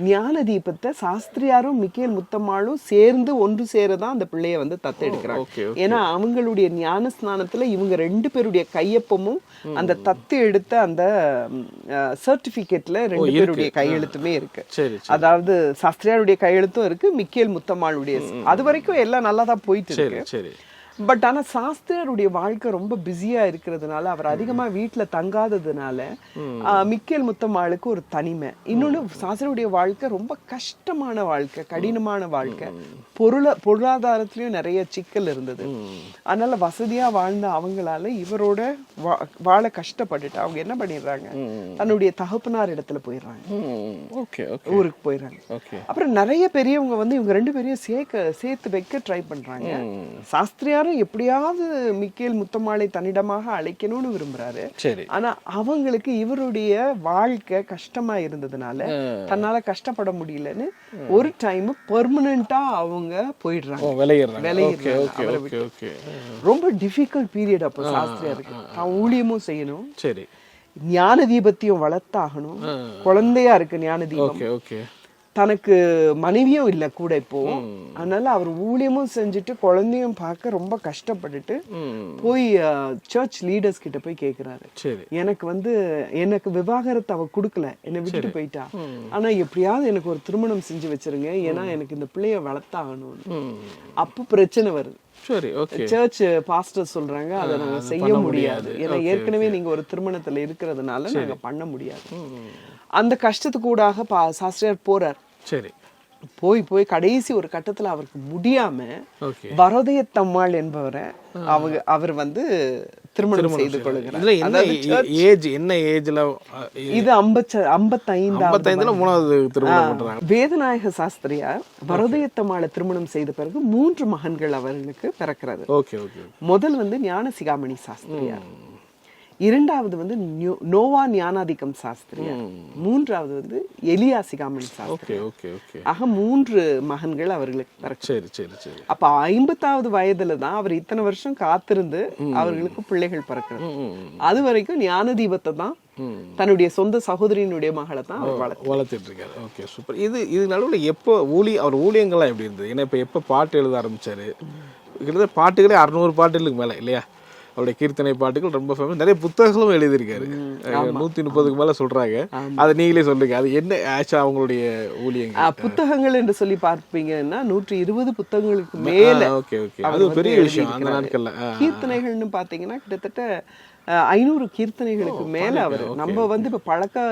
ஞான தீபத்தை சாஸ்திரியாரும் மிக்கேல் முத்தம்மாளும் சேர்ந்து ஒன்று சேரதான் அந்த பிள்ளைய வந்து தத்து எடுக்கிறாங்க. ஏன்னா அவங்களுடைய ஞான ஸ்நானத்துல இவங்க 2 பேருடைய கையொப்பமும் அந்த தத்து எடுத்த அந்த சர்டிபிகேட்ல 2 பேருடைய கையெழுத்துமே இருக்கு. அதாவது சாஸ்திரியாருடைய கையெழுத்தும் இருக்கு, மிக்கேல் முத்தம்மாளுடைய. அது வரைக்கும் எல்லாம் நல்லா தான் போயிட்டு இருக்கு. பட் ஆனா சாஸ்திரியாருடைய வாழ்க்கை ரொம்ப பிஸியா இருக்கிறதுனால, அவர் அதிகமா வீட்டுல தங்காததுனால மிக்கேல் முத்தம்மாளுக்கு ஒரு தனிமை. இன்னொன்னு, சாஸ்திரியாருடைய வாழ்க்கை ரொம்ப கஷ்டமான வாழ்க்கை, கடினமான வாழ்க்கை. பொருளாதாரத்திலயும் நிறைய சிக்கல் இருந்தது. அதனால வசதியா வாழ்ந்த அவங்களால இவரோட வாழ கஷ்டப்பட்டுட்டு அவங்க என்ன பண்ணிடுறாங்க, தன்னுடைய தகப்பனார் இடத்துல போயிடுறாங்க, ஊருக்கு போயிடுறாங்க. அப்புறம் நிறைய பெரியவங்க வந்து இவங்க 2 பேரையும் சேர்த்து வைக்க ட்ரை பண்றாங்க. சாஸ்திரியார் எப்படியாவது மிக்கேல் முத்தம்மாளை தன்னிடமாக அழைக்கணும்னு விரும்புறாரு. ஆனா அவங்களுக்கு இவருடைய வாழ்க்கை கஷ்டமா இருந்ததுனால தன்னால கஷ்டப்பட முடியலன்னு ஒரு டைம் பெர்மனண்டா அவங்க போயிடுறாங்க, விலகிடுறாங்க. ரொம்ப டிஃபிகல்ட் பீரியட் அப்போ சாஸ்திரியாருக்கு. தான் ஊழியமும் செய்யணும், ஞான தீபத்தையும் வளர்த்தாகணும், குழந்தையா இருக்கு ஞான தீபம், தனக்கு மனைவியும் இல்லை கூட இப்போ. அதனால அவர் ஊழியமும் செஞ்சுட்டு குழந்தையும் பார்க்க ரொம்ப கஷ்டப்பட்டுட்டு போய் சர்ச் லீடர்ஸ் கிட்ட போய் கேக்குறாரு, எனக்கு விவாகரத்து அவ கொடுக்கல, என்னை விட்டுட்டு போயிட்டா, ஆனா எப்படியாவது எனக்கு ஒரு திருமணம் செஞ்சு வச்சிருங்க, ஏன்னா எனக்கு இந்த பிள்ளைய வளர்த்தாகணும்னு. அப்போ பிரச்சனை வருது. சர்ச் பாஸ்டர் சொல்றாங்க அதை நாங்க செய்ய முடியாது, ஏன்னா ஏற்கனவே நீங்க ஒரு திருமணத்துல இருக்கிறதுனால நாங்க பண்ண முடியாது. அந்த கஷ்டத்துக்கு கூடாக சாஸ்திரியார் போறார். போய் கடைசி ஒரு கட்டத்துல அவருக்கு முடியாம வரதயத்தம்மாள் என்பவரை அவர் வந்து திருமணம் செய்து கொள்கிறார். இது 55 வேதநாயக சாஸ்திரியார் வரதயத்தம்மாளை திருமணம் செய்த பிறகு 3 மகன்கள் அவர்களுக்கு பிறக்கிறது. முதல் வந்து ஞான சிகாமணி சாஸ்திரியார், இரண்டாவது வந்து நோவா ஞானாதிக்கம் சாஸ்திரியார், மூன்றாவது வந்து எலியா சிகாமணி சாஸ்திரியார். ஆக 3 மகன்கள் அவர்களுக்கு பிறக்கிறது. அப்ப 50வது வயதுல தான் அவர் இத்தனை வருஷம் காத்திருந்து அவர்களுக்கு பிள்ளைகள் பிறக்கிறது. அது வரைக்கும் ஞான தீபத்தை தான் தன்னுடைய சொந்த சகோதரியினுடைய மகளை தான் வளர்த்துட்டு இருக்காரு. Okay, super. இது நடுவில் எப்போ அவர் ஊழியங்கள்லாம் எப்படி இருந்தது? ஏன்னா இப்போ எப்போ பாட்டு எழுத ஆரம்பிச்சாரு? கிட்டத்தட்ட பாட்டுகளே 600 பாட்டுகளுக்கு மேலே இல்லையா? அவருடைய கீர்த்தனை பாட்டுகள் ரொம்ப ஃபேமஸ். நிறைய புத்தகங்களும் எழுதியிருக்காரு, 130க்கு மேல சொல்றாங்க. அதை நீங்களே சொல்லுங்க, அது என்ன ஆக்சுவலா அவங்களுடைய ஊழியங்கள்? புத்தகங்கள் என்று சொல்லி பார்ப்பீங்கன்னா 120 புத்தகங்களுக்கு மேல. அது பெரிய விஷயம் அந்த நாட்கள்ல. கீர்த்தனைகள்னு பாத்தீங்கன்னா கிட்டத்தட்ட 500 கீர்த்தனைகளுக்கு மேல அவர். நம்ம வந்து இப்ப பழக்க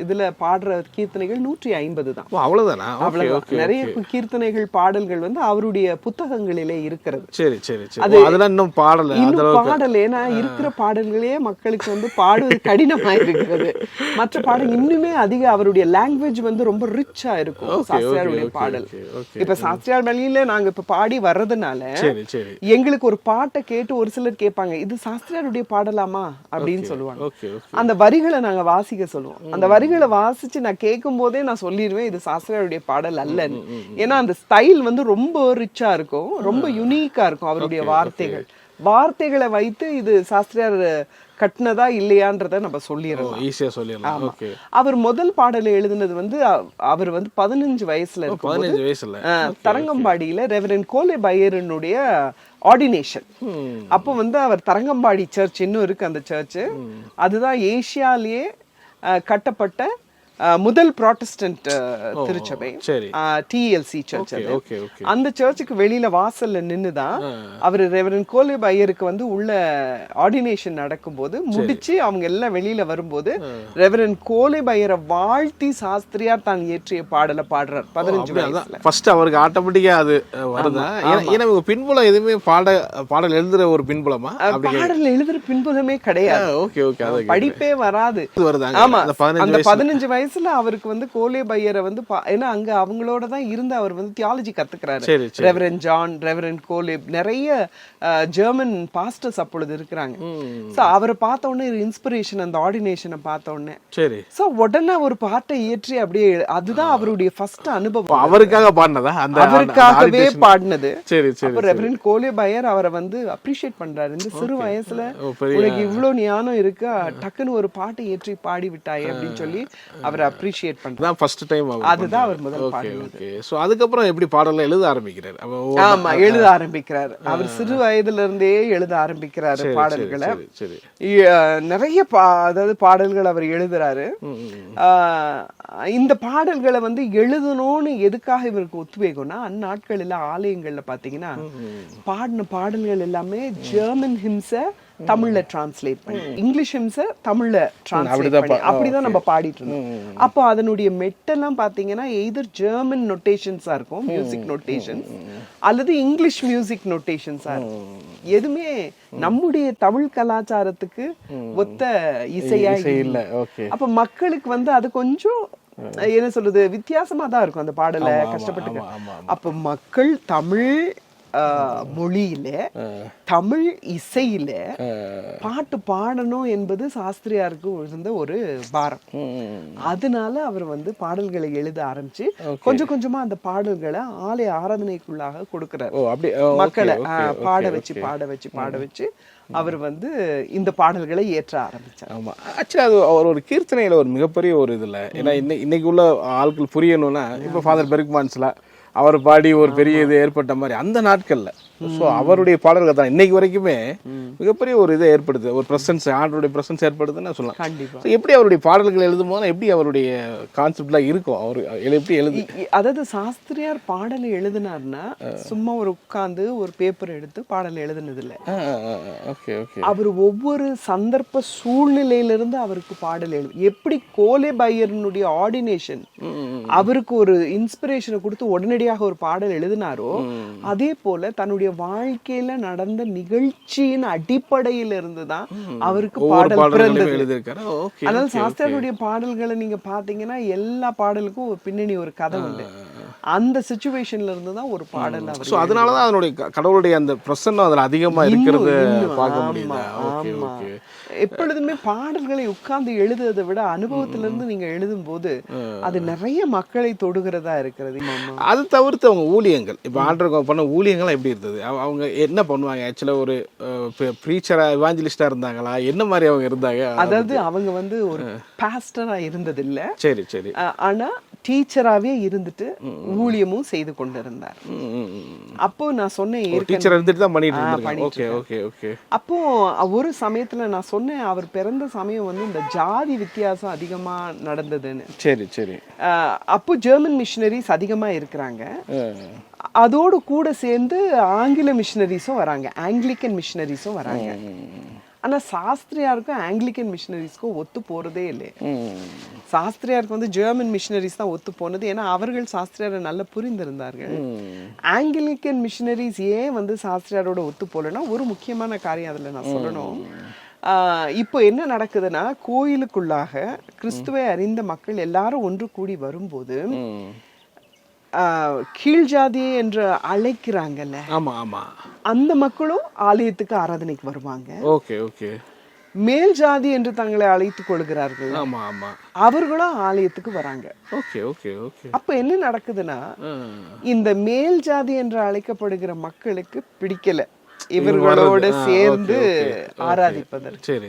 இதுல பாடுற கீர்த்தனைகள் 150 தான். அவ்வளவுதானா? நிறைய கீர்த்தனைகள் பாடல்கள் வந்து அவருடைய புத்தகங்களிலே இருக்கிறது. அதெல்லாம் இன்னும் பாடல, ஏன்னா இருக்கிற பாடல்களே மக்களுக்கு வந்து பாடுவது கடினமா இருக்கிறது. மற்ற பாடல் இன்னுமே அதிக அவருடைய லாங்குவேஜ் வந்து ரொம்ப ரிச்சா இருக்கும் சாஸ்திரியாருடைய பாடல். இப்ப சாஸ்திரியார் வழியில நாங்க இப்ப பாடி வர்றதுனால எங்களுக்கு ஒரு பாட்டை கேட்டு ஒரு சிலர் கேட்பாங்க, இது சாஸ்திரியாருடைய பாடலாமா அப்படின்னு சொல்லுவாங்க. அந்த வரிகளை நாங்க வாசிக்க சொல்லுவோம். அந்த வரிகளை வாசிச்சு நான் கேட்கும் போதே நான் சொல்லிடுவேன் இது சாஸ்திரியாருடைய பாடல் அல்லன்னு. ஏன்னா அந்த ஸ்டைல் வந்து ரொம்ப ரிச்சா இருக்கும், ரொம்ப யுனிக்கா இருக்கும். அவருடைய வார்த்தைகளை வைத்து இது சாஸ்திரியார் கட்டினதா இல்லையான்றத நம்ம சொல்லிடலாம். அவர் முதல் பாடலை எழுதினது வந்து அவர் வந்து 15 வயசுல தரங்கம்பாடியில ரெவரண்ட் கோலே பையரனுடைய ஆர்டினேஷன். அப்போ வந்து அவர் தரங்கம்பாடி சர்ச் இன்னும் இருக்கு, அந்த சர்ச் அதுதான் ஏசியாலேயே கட்டப்பட்ட முதல் ப்ராட்டஸ்டன்ட் திருச்சபை, TLC சர்ச். அந்த சர்ச்சுக்கு வெளியில வாசல்ல நின்னுதான் அவர் ரெவரண்ட் கோலேப் ஐயருக்கு வந்து உள்ள ஆர்டினேஷன் நடக்கும் போது முடிச்சு அவங்க எல்லாம் வெளியில வரும்போது ரெவரண்ட் கோலேப் ஐயரை வாழ்த்தி சாஸ்திரியார் தான் இயற்றிய பாடலை பாடுறார் 15 வயசுல. ஃபர்ஸ்ட் அவருக்கு ஆட்டோமேட்டிக்கா அது வருதா? ஏன்னா பின்புலம் எதுவுமே பாடல் எழுதுற ஒரு பின்புலமா? பாடல் எழுதுற பின்புலமே கிடையாது, படிப்பே வராது. ஆமா, அந்த 15 வயசுல அவருக்கு வந்து கோலே பையரை வந்து ஏன்னா அங்க அவங்களோட தான் இருந்து அவர் வந்து தியாலஜி கத்துக்கிறாரு. ரெவரண்ட் ஜான், ரெவரண்ட் கோலேப், நிறைய ஜெர்மன் பாஸ்டர்ஸ் அப்பொழுது இருக்கிறாங்க. சோ அவரை பார்த்த உடனே இன்ஸ்பிரேஷன், அந்த ஆர்டினேஷனை பார்த்த உடனே சோ உடனே ஒரு பாட்டை இயற்றி அப்படியே, அதுதான் அவருடைய ஃபர்ஸ்ட் அனுபவம். அவருக்காக பாடினதா? அவருக்காகவே பாடினது. ரெவரண்ட் கோலே பையர் அவரை வந்து அப்ரிஷியேட் பண்றாரு. இந்த சிறு வயசுல உனக்கு இவ்வளவு ஞானம் இருக்கு, டக்குன்னு ஒரு பாட்டை இயற்றி பாடி விட்டாயே அப்படின்னு சொல்லி அவரை அப்ரிஷியேட் பண்றாரு. ஃபர்ஸ்ட் டைம் அதுதான் அவர் முதல் பாடினது. சோ அதுக்கப்புறம் எப்படி பாடல்ல எழுத ஆரம்பிக்கிறார்? ஆமா, எழுத ஆரம்பிக்கிறார். அவர் சிறு வயதுல இருந்தே எழுத ஆரம்பிக்கிறாரு பாடல்களை. நிறைய அதாவது பாடல்கள் அவர் எழுதுறாரு. இந்த பாடல்களை வந்து எழுதணும்னு எதுக்காக இவருக்கு உத்வேகம்னா, அந்நாட்களில் ஆலயங்கள்ல பாத்தீங்கன்னா பாடின பாடல்கள் எல்லாமே ஜெர்மன் ஹிம்ஸ தமிழ்ல டிரான்ஸ்லேட் பண்ணி, இங்கிலீஷ் ஹிம்ஸ தமிழ்ல டிரான்ஸ்லேட் பண்ணி அப்படிதான் நம்ம பாடிட்டு இருந்தோம். அப்போ அதனுடைய மெட்டெல்லாம் பாத்தீங்கன்னா எய்தர் ஜெர்மன் நோட்டேஷன்ஸா இருக்கும், மியூசிக் நோட்டேஷன்ஸ், அல்லது இங்கிலீஷ் மியூசிக் நோட்டேஷன்ஸா இருக்கும். எதுவுமே நம்முடைய தமிழ் கலாச்சாரத்துக்கு ஒத்த இசையா இல்ல. அப்ப மக்களுக்கு வந்து அது கொஞ்சம் என்ன சொல்றது, வித்தியாசமா தான் இருக்கும் அந்த பாடலை கஷ்டப்பட்டு. அப்ப மக்கள் தமிழ் மொழியில தமிழ் இசையில பாட்டு பாடணும் என்பது சாஸ்திரியாருக்கு இருந்த ஒரு பாரம். அதனால அவர் வந்து பாடல்களை எழுத ஆரம்பிச்சு கொஞ்சம் கொஞ்சமா அந்த பாடல்களை ஆலய ஆராதனைக்குள்ளாக கொடுக்கிறார். மக்களை பாட வச்சு அவர் வந்து இந்த பாடல்களை ஏற்ற ஆரம்பிச்சார். ஆமா, ஆக்சுவலி அது அவர் ஒரு கீர்த்தனையில ஒரு மிகப்பெரிய ஒரு இதுல, ஏன்னா இன்னைக்கு உள்ள ஆட்கள் புரியணும்னா இப்ப ஃபாதர் பெர்க்மான்ஸ்ல அவர் பாடி ஒரு பெரிய இது ஏற்பட்ட மாதிரி அந்த நாட்கள்ல ஸோ அவருடைய பாடல்கள் தான் இன்னைக்கு வரைக்குமே மிகப்பெரிய ஒரு இதை ஏற்படுது, ஒரு பிரசன்ஸ், ஆண்டருடைய பிரசன்ஸ் ஏற்படுதுன்னு சொல்லலாம். கண்டிப்பா. எப்படி அவருடைய பாடல்கள் எழுதும் போது எப்படி அவருடைய கான்செப்ட்லாம் இருக்கும், அவர் எப்படி எழுதி, அதாவது சாஸ்திரியார் பாடலை எழுதினார்னா சும்மா ஒரு உட்கார்ந்து ஒரு பேப்பர் எடுத்து பாடலை எழுதுனது இல்ல. அவர் ஒவ்வொரு சந்தர்ப்ப சூழ்நிலையிலிருந்து அவருக்கு பாடல் எப்படி கோலே பையர்னுடைய ஆர்டினேஷன் அவருக்கு ஒரு இன்ஸ்பிரேஷனை கொடுத்து உடனடியாக ஒரு பாடல் எழுதினாரோ, அதே போல தன்னுடைய வாழ்க்கையில நடந்த நிகழ்ச்சியின் அடிப்படையில இருந்துதான் அவருக்கு பாடல் பிறந்தது. அதனால சாஸ்திரியாருடைய பாடல்களை நீங்க பாத்தீங்கன்னா எல்லா பாடலுக்கும் ஒரு பின்னணி, ஒரு கதை உண்டு. அந்த சிச்சுவேஷன்ல இருந்து தான் ஒரு பாடல் அவர். சோ அதனால தான் அதனுடைய கடவுளுடைய அந்த பிரசன்னம் அதுல அதிகமா இருக்கிறது பார்க்க முடியுது. எப்பொழுதுமே பாடல்களை உட்கார்ந்து எழுதுறதை விட அனுபவத்துல இருந்து நீங்க எழுதும் போது அது நிறைய மக்களை தொடுகிறதா இருக்கிறது. அது தவிர்த்து அவங்க ஊழியங்கள், இப்ப ஆண்டவர் பண்ண ஊழியங்கள் எப்படி இருந்தது, அவங்க என்ன பண்ணுவாங்க, ஆக்சுவலா ஒரு பிரீச்சரா எவாஞ்சலிஸ்டா இருந்தாங்களா, என்ன மாதிரி அவங்க இருந்தாங்க? அதாவது அவங்க வந்து ஒரு பாஸ்டரா இருந்தது இல்ல, சரி சரி, ஆனா டீச்சராவே இருந்துட்டு ஊழியமும் செய்து கொண்டிருந்தார். அப்போ நான் சொன்னேன், அப்போ ஒரு சமயத்துல நான் சொன்னேன் அவர் பிறந்த சமயம் வந்து இந்த ஜாதி வித்தியாசம் அதிகமா நடந்ததுன்னு. சரி சரி. அப்போ ஜெர்மன் மிஷனரிஸ் அதிகமா இருக்கிறாங்க, அதோடு கூட சேர்ந்து ஆங்கில மிஷனரிஸும் வராங்க, ஆங்கிலிக்கன் மிஷனரிஸும் வராங்க. ஆனா சாஸ்திரியாருக்கும் ஆங்கிலிக்கன் மிஷனரிஸ்க்கும் ஒத்து போறதே இல்லை. சாஸ்திரியாருக்கு வந்து ஜெர்மன் மிஷனரிஸ் தான் ஒத்து போனது, ஏன்னா அவர்கள் சாஸ்திரியாரை நல்லா புரிந்திருந்தார்கள். ஆங்கிலிக்கன் மிஷனரிஸ் ஏன் வந்து சாஸ்திரியாரோட ஒத்து போலன்னா ஒரு முக்கியமான காரியம் அதுல நான் சொல்லணும். இப்போ என்ன நடக்குதுன்னா, கோயிலுக்குள்ளாக கிறிஸ்துவை அறிந்த மக்கள் எல்லாரும் ஒன்று கூடி வரும்போது கீழ் ஜாதி என்று அழைக்கிறாங்கல்ல, அந்த மக்களும் ஆலயத்துக்கு ஆராதனைக்கு வருவாங்க. மேல் ஜாதி என்று தங்களை அழைத்துக் கொள்கிறார்கள், அவர்களும் ஆலயத்துக்கு வராங்க. அப்ப என்ன நடக்குதுன்னா, இந்த மேல் ஜாதி என்று அழைக்கப்படுகிற மக்களுக்கு பிடிக்கல இவர்களோட சேர்ந்து ஆராதிப்பதற்கு.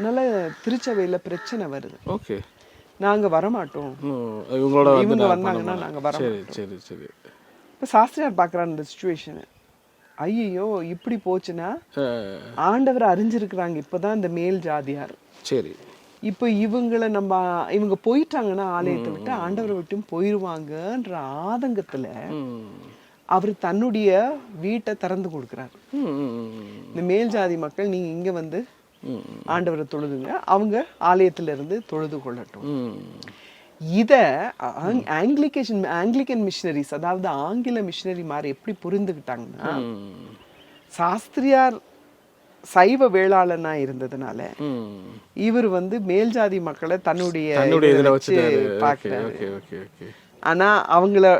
நல்ல திருச்சபையில பிரச்சனை வருது, நாங்க வரமாட்டோம், இவங்க வந்தாங்கன்னா நாங்க வரமாட்டோம். இப்ப சாஸ்திரியார் பாக்குறாரு இந்த சிச்சுவேஷன், ஐயோ இப்படி போச்சுன்னா ஆண்டவர் அறிஞ்சிருக்கிறாங்க இப்பதான் இந்த மேல் ஜாதியார், சரி இப்ப இவங்க போயிட்டாங்கன்னா ஆலயத்தை விட்டு ஆண்டவரை விட்டும் போயிருவாங்கன்ற ஆதங்கத்துல அவர் தன்னுடைய வீட்டை திறந்து கொடுக்கிறார். இந்த மேல் ஜாதி மக்கள் நீங்க இங்க வந்து ஆண்டவரை தொழுதுங்க, அவங்க ஆலயத்துல இருந்து தொழுது கொள்ளட்டும். இத ஆங்கிலிக்கன் மிஷனரிஸ், அதாவது ஆங்கில மிஷனரி மாதிரி எப்படி புரிந்துகிட்டாங்கன்னா, சாஸ்திரியார் சைவ வேளாளனா இருந்ததுனால இவர் வந்து மேல் ஜாதி மக்களை தன்னுடைய வச்சு பாக்குறாரு. ஆனா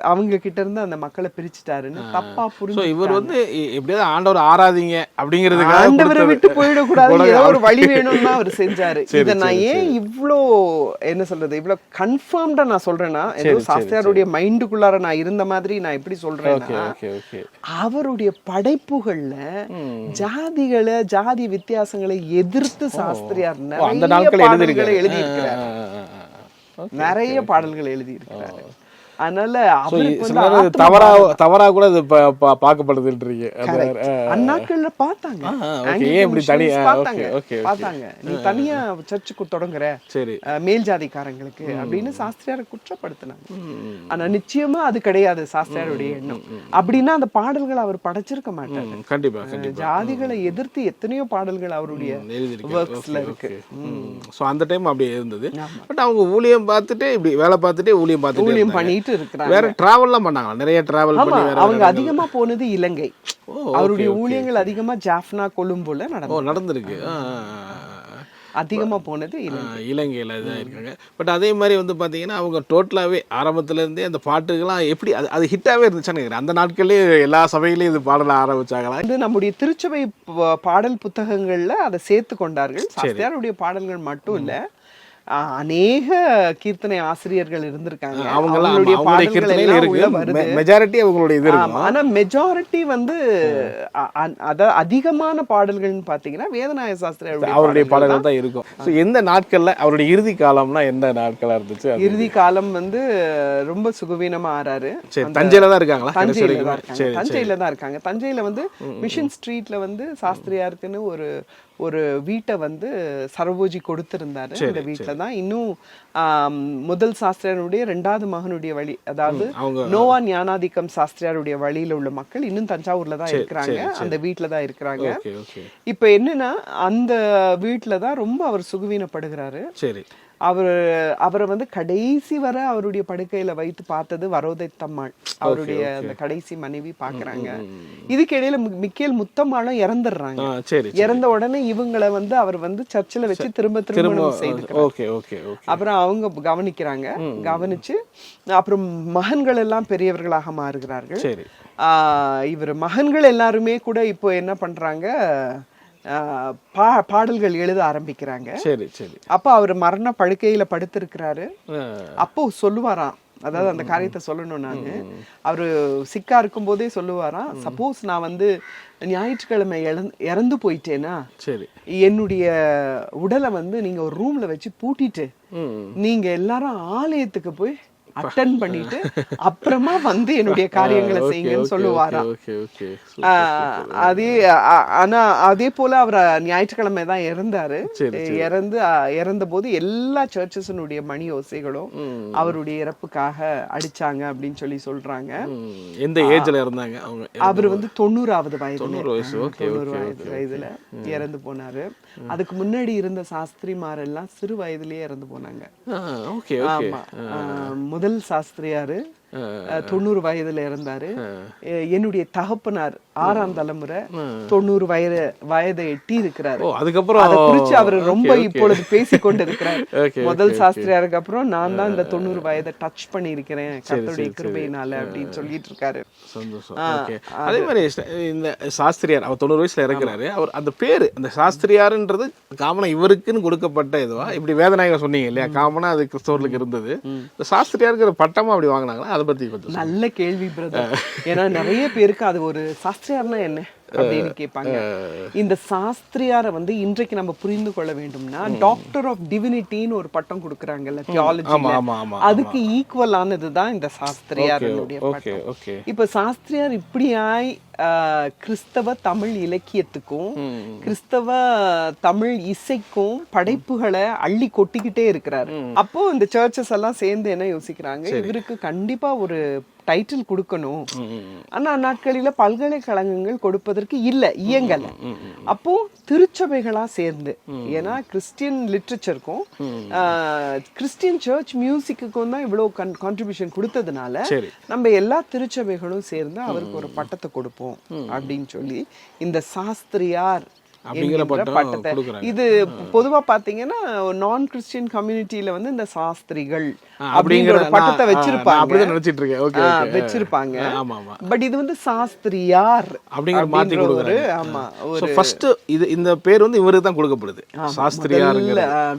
அவங்க கிட்ட இருந்து அந்த மக்களை பிரிச்சுட்டாருன்னு தப்பா புரிஞ்சு, இவர் வந்து எப்படியாவது ஆண்டவர் ஆராதிங்க அப்படிங்கிறது, ஆண்டவரை விட்டு போயிடக்கூடாது, ஏதோ ஒரு வழி வேணும்னு அவர் செஞ்சாரு. இதை நான் ஏன் இவ்வளோ என்ன சொல்றது, இவ்வளவு கன்ஃபார்ம்டா நான் சொல்றேன்னா, ஏதோ சாஸ்திரியாருடைய மைண்டுக்குள்ளார நான் இருந்த மாதிரி நான் எப்படி சொல்றேன்னா, அவருடைய படைப்புகள்ல ஜாதி வித்தியாசங்களை எதிர்த்து சாஸ்திரியார் நிறைய பாடல்களை எழுதியிருக்கிறார், நிறைய பாடல்கள் எழுதியிருக்கிறாரு. அதனால தவறா கூட பார்க்கப்படுதுன்றீங்க. அந்நாட்கள்ல பார்த்தாங்க, நீ தனியா சர்ச்சுக்கு தொடங்குற மேல் ஜாதிக்காரங்களுக்கு அப்படின்னு சாஸ்திரியாரை குற்றப்படுத்தினாங்க. ஆனா நிச்சயமா அது கிடையாது சாஸ்திரியாருடைய எண்ணம். அப்படின்னா அந்த பாடல்கள் அவர் படைச்சிருக்க மாட்டாரு. கண்டிப்பா ஜாதிகளை எதிர்த்து எத்தனையோ பாடல்கள் அவருடைய ஒர்க்ஸ்ல இருக்கு. அந்த டைம் அப்படி இருந்தது. பட் அவங்க ஊழியம் பார்த்துட்டு இப்படி வேலை பார்த்துட்டு ஊழியம் பண்ணிட்டு வேற டிராவல்லாம் பண்ணாங்க, நிறைய டிராவல் பண்ணி. அவங்க அதிகமா போனது இலங்கை, அவருடைய ஊழியங்கள் அதிகமா ஜாஃப்னா கொழும்புல நடந்திருக்கு. அதிகமா போனது இலங்கையில் இதாக இருக்காங்க. பட் அதே மாதிரி வந்து பார்த்தீங்கன்னா அவங்க டோட்டலாகவே ஆரம்பத்துலேருந்தே அந்த பாட்டுகள்லாம் எப்படி அது ஹிட்டாகவே இருந்துச்சான்னு நினைக்கிறேன். அந்த நாட்கள்லேயே எல்லா சபையிலையும் இது பாடல ஆரம்பிச்சாங்களா? வந்து நம்முடைய திருச்சபை பாடல் புத்தகங்கள்ல அதை சேர்த்து கொண்டார்கள். சாஸ்திரியாருடைய பாடல்கள் மட்டும் இல்ல, அநேக கீர்த்தனை ஆசிரியர்கள் இருந்திருக்காங்க. அவங்களுடைய பாடல்கள் எல்லாம் உள்ள வருது. மெஜாரிட்டி அவங்களுடைய இது இருக்கும். ஆனா மெஜாரிட்டி வந்து அதிகமான பாடல்கள்னு பாத்தீங்கன்னா வேதநாயக சாஸ்திரி அவருடைய பாடல்கள் தான் இருக்கும். எந்த நாட்கள்ல அவருடைய இறுதி காலம்னா எந்த நாட்களா இருந்துச்சு? இறுதி காலம் வந்து ரொம்ப சுகவீனமா ஆறாரு. தஞ்சையில தான் இருக்காங்களா? தஞ்சையில தான் இருக்காங்க. தஞ்சையில வந்து மிஷன் ஸ்ட்ரீட்ல வந்து சாஸ்திரியாருக்குன்னு ஒரு வீட்டை வந்து சரபோஜி கொடுத்திருந்தாரு. அந்த வீட்டுல தான் இன்னும் முதல் சாஸ்திரியாருடைய 2வது மகனுடைய வழி, அதாவது நோவா ஞானாதிக்கம் சாஸ்திரியாருடைய வழியில உள்ள மக்கள் இன்னும் தஞ்சாவூர்ல தான் இருக்கிறாங்க. அந்த வீட்டுல தான் இருக்கிறாங்க. இப்ப என்னன்னா அந்த வீட்டுல தான் ரொம்ப அவர் சுகவீனப்படுகிறாரு. அவரை வந்து கடைசி வரை அவருடைய படுக்கையில வைத்து பார்த்தது வரோதை தம்மாள், அவருடைய அந்த கடைசி மனைவி பாக்குறாங்க. இதுக்கு இடையில மிக்கேல் முத்தம்மாளும் இறந்துடுறாங்க. இறந்த உடனே இவங்களை வந்து அவர் வந்து சர்ச்சில் வச்சு திருமணம் செய்துக்கிறாங்க. அப்புறம் அவங்க கவனிக்கிறாங்க. கவனிச்சு அப்புறம் மகன்கள் எல்லாம் பெரியவர்களாக மாறுகிறார்கள். இவர் மகன்கள் எல்லாருமே கூட இப்போ என்ன பண்றாங்க, பாடல்கள் எழுத ஆரம்பிக்கிறாங்க. அப்ப அவர் மரண படுக்கையில படுத்திருக்கிறாரு. அப்போ சொல்லுவாராம், அதாவது அந்த காரியத்தை சொல்லணும், நானு அவரு சிக்கா இருக்கும் போதே சொல்லுவாராம், சப்போஸ் நான் வந்து ஞாயிற்றுக்கிழமை இறந்து போயிட்டேன்னா என்னுடைய உடலை வந்து நீங்க ஒரு ரூம்ல வச்சு பூட்டிட்டு நீங்க எல்லாரும் ஆலயத்துக்கு போய் அட்டன் பண்ணிட்டு அப்புறமா வந்து என்னுடைய காரியங்களை செய்யுங்கன்னு சொல்லுவாராம். அதே போல அவர் ஞாயிற்றுக்கிழமை தான் இறந்தாரு. இறந்த போது எல்லா சர்ச்சஸனுடைய மணி ஓசைகளும் அவருடைய இறப்புக்காக அடிச்சாங்க அப்படின்னு சொல்றாங்க. எந்த ஏஜ்ல இருந்தாங்க அவங்க? அவர் வந்து 90வது வயதுல இறந்து போனாரு. அதுக்கு முன்னாடி இருந்த சாஸ்திரிமாரெல்லாம் சிறு வயதிலேயே இறந்து போனாங்க. ஆமா, முதல் சாஸ்திரியாரு 90 வயதுல இருந்தாரு. என்னுடைய தகப்பனார் 6ஆம் தலைமுறை 90 வயதை எட்டி இருக்கிறாரு. அதுக்கப்புறம் அதை குறிச்சு அவர் ரொம்ப இப்பொழுது பேசிக் கொண்டிருக்கிறார். முதல் சாஸ்திரியாருக்கு அப்புறம் நான் தான் இந்த 90 வயதை டச் பண்ணி இருக்கிறேன் கர்த்தருடைய கிருபையினால அப்படின்னு சொல்லிட்டு இருக்காரு. அதே மாதிரி இந்த சாஸ்திரியார் அவர் 90 வயசுல இருக்கிறாரு. அவர் அந்த பேரு, அந்த சாஸ்திரியாருன்றது காமனா இவருக்குன்னு கொடுக்கப்பட்ட இதுவா? இப்படி வேதநாயகம் சொன்னீங்க இல்லையா, காமனா அது கிறிஸ்தவர்களுக்கு இருந்தது. இந்த சாஸ்திரியாருக்கு பட்டமா அப்படி வாங்கினாங்களா? அதை பத்தி கொஞ்சம். நல்ல கேள்வி பிரதர். ஏன்னா நிறைய பேருக்கு அது ஒரு சாஸ்திரியார்னா என்ன அப்படின்னு கேட்பாங்க. இந்த சாஸ்திரியாரை வந்து இன்றைக்கு நம்ம புரிந்து கொள்ள வேண்டும்னா டாக்டர் ஆஃப் டிவினிட்டின்னு ஒரு பட்டம் கொடுக்குறாங்கல்ல தியாலஜில, அதுக்கு ஈக்குவல் ஆனதுதான் இந்த சாஸ்திரியாருடைய பட்டம். இப்ப சாஸ்திரியார் இப்படியாய் கிறிஸ்தவ தமிழ் இலக்கியத்துக்கும் கிறிஸ்தவ தமிழ் இசைக்கும் படைப்புகளை அள்ளி கொட்டிக்கிட்டே இருக்கிறாரு. அப்போ இந்த சர்ச்சஸ் எல்லாம் சேர்ந்து என்ன யோசிக்கிறாங்க, இவருக்கு கண்டிப்பா ஒரு டைட்டில் கொடுக்கணும். ஆனா நாட்களில பல்கலைக்கழகங்கள் கொடுப்பதற்கு இயங்கல. அப்போ திருச்சபைகளா சேர்ந்து, ஏன்னா கிறிஸ்டியன் லிட்ரேச்சருக்கும் கிறிஸ்டியன் சர்ச் மியூசிக்குக்கும் தான் இவ்வளவு கான்ட்ரிபியூஷன் கொடுத்ததுனால நம்ம எல்லா திருச்சபைகளும் சேர்ந்து அவருக்கு ஒரு பட்டத்தை கொடுப்போம் அப்படின்னு சொல்லி இந்த சாஸ்திரியார் பட்டத்தை, இது பொதுவா பாத்தீங்கன்னா நான் கிறிஸ்டியன் கம்யூனிட்டியில வந்து இந்த சாஸ்திரிகள் அப்படிங்கிற பட்டத்தை வச்சிருப்பாங்க. பட் இது வந்து சாஸ்திரியார் அப்படிங்கிற மாத்தி கொடுக்குறாரு. ஆமா, ஃபர்ஸ்ட் இது இந்த பேர் வந்து இவருக்கு தான் கொடுக்கப்படுது, சாஸ்திரியார்.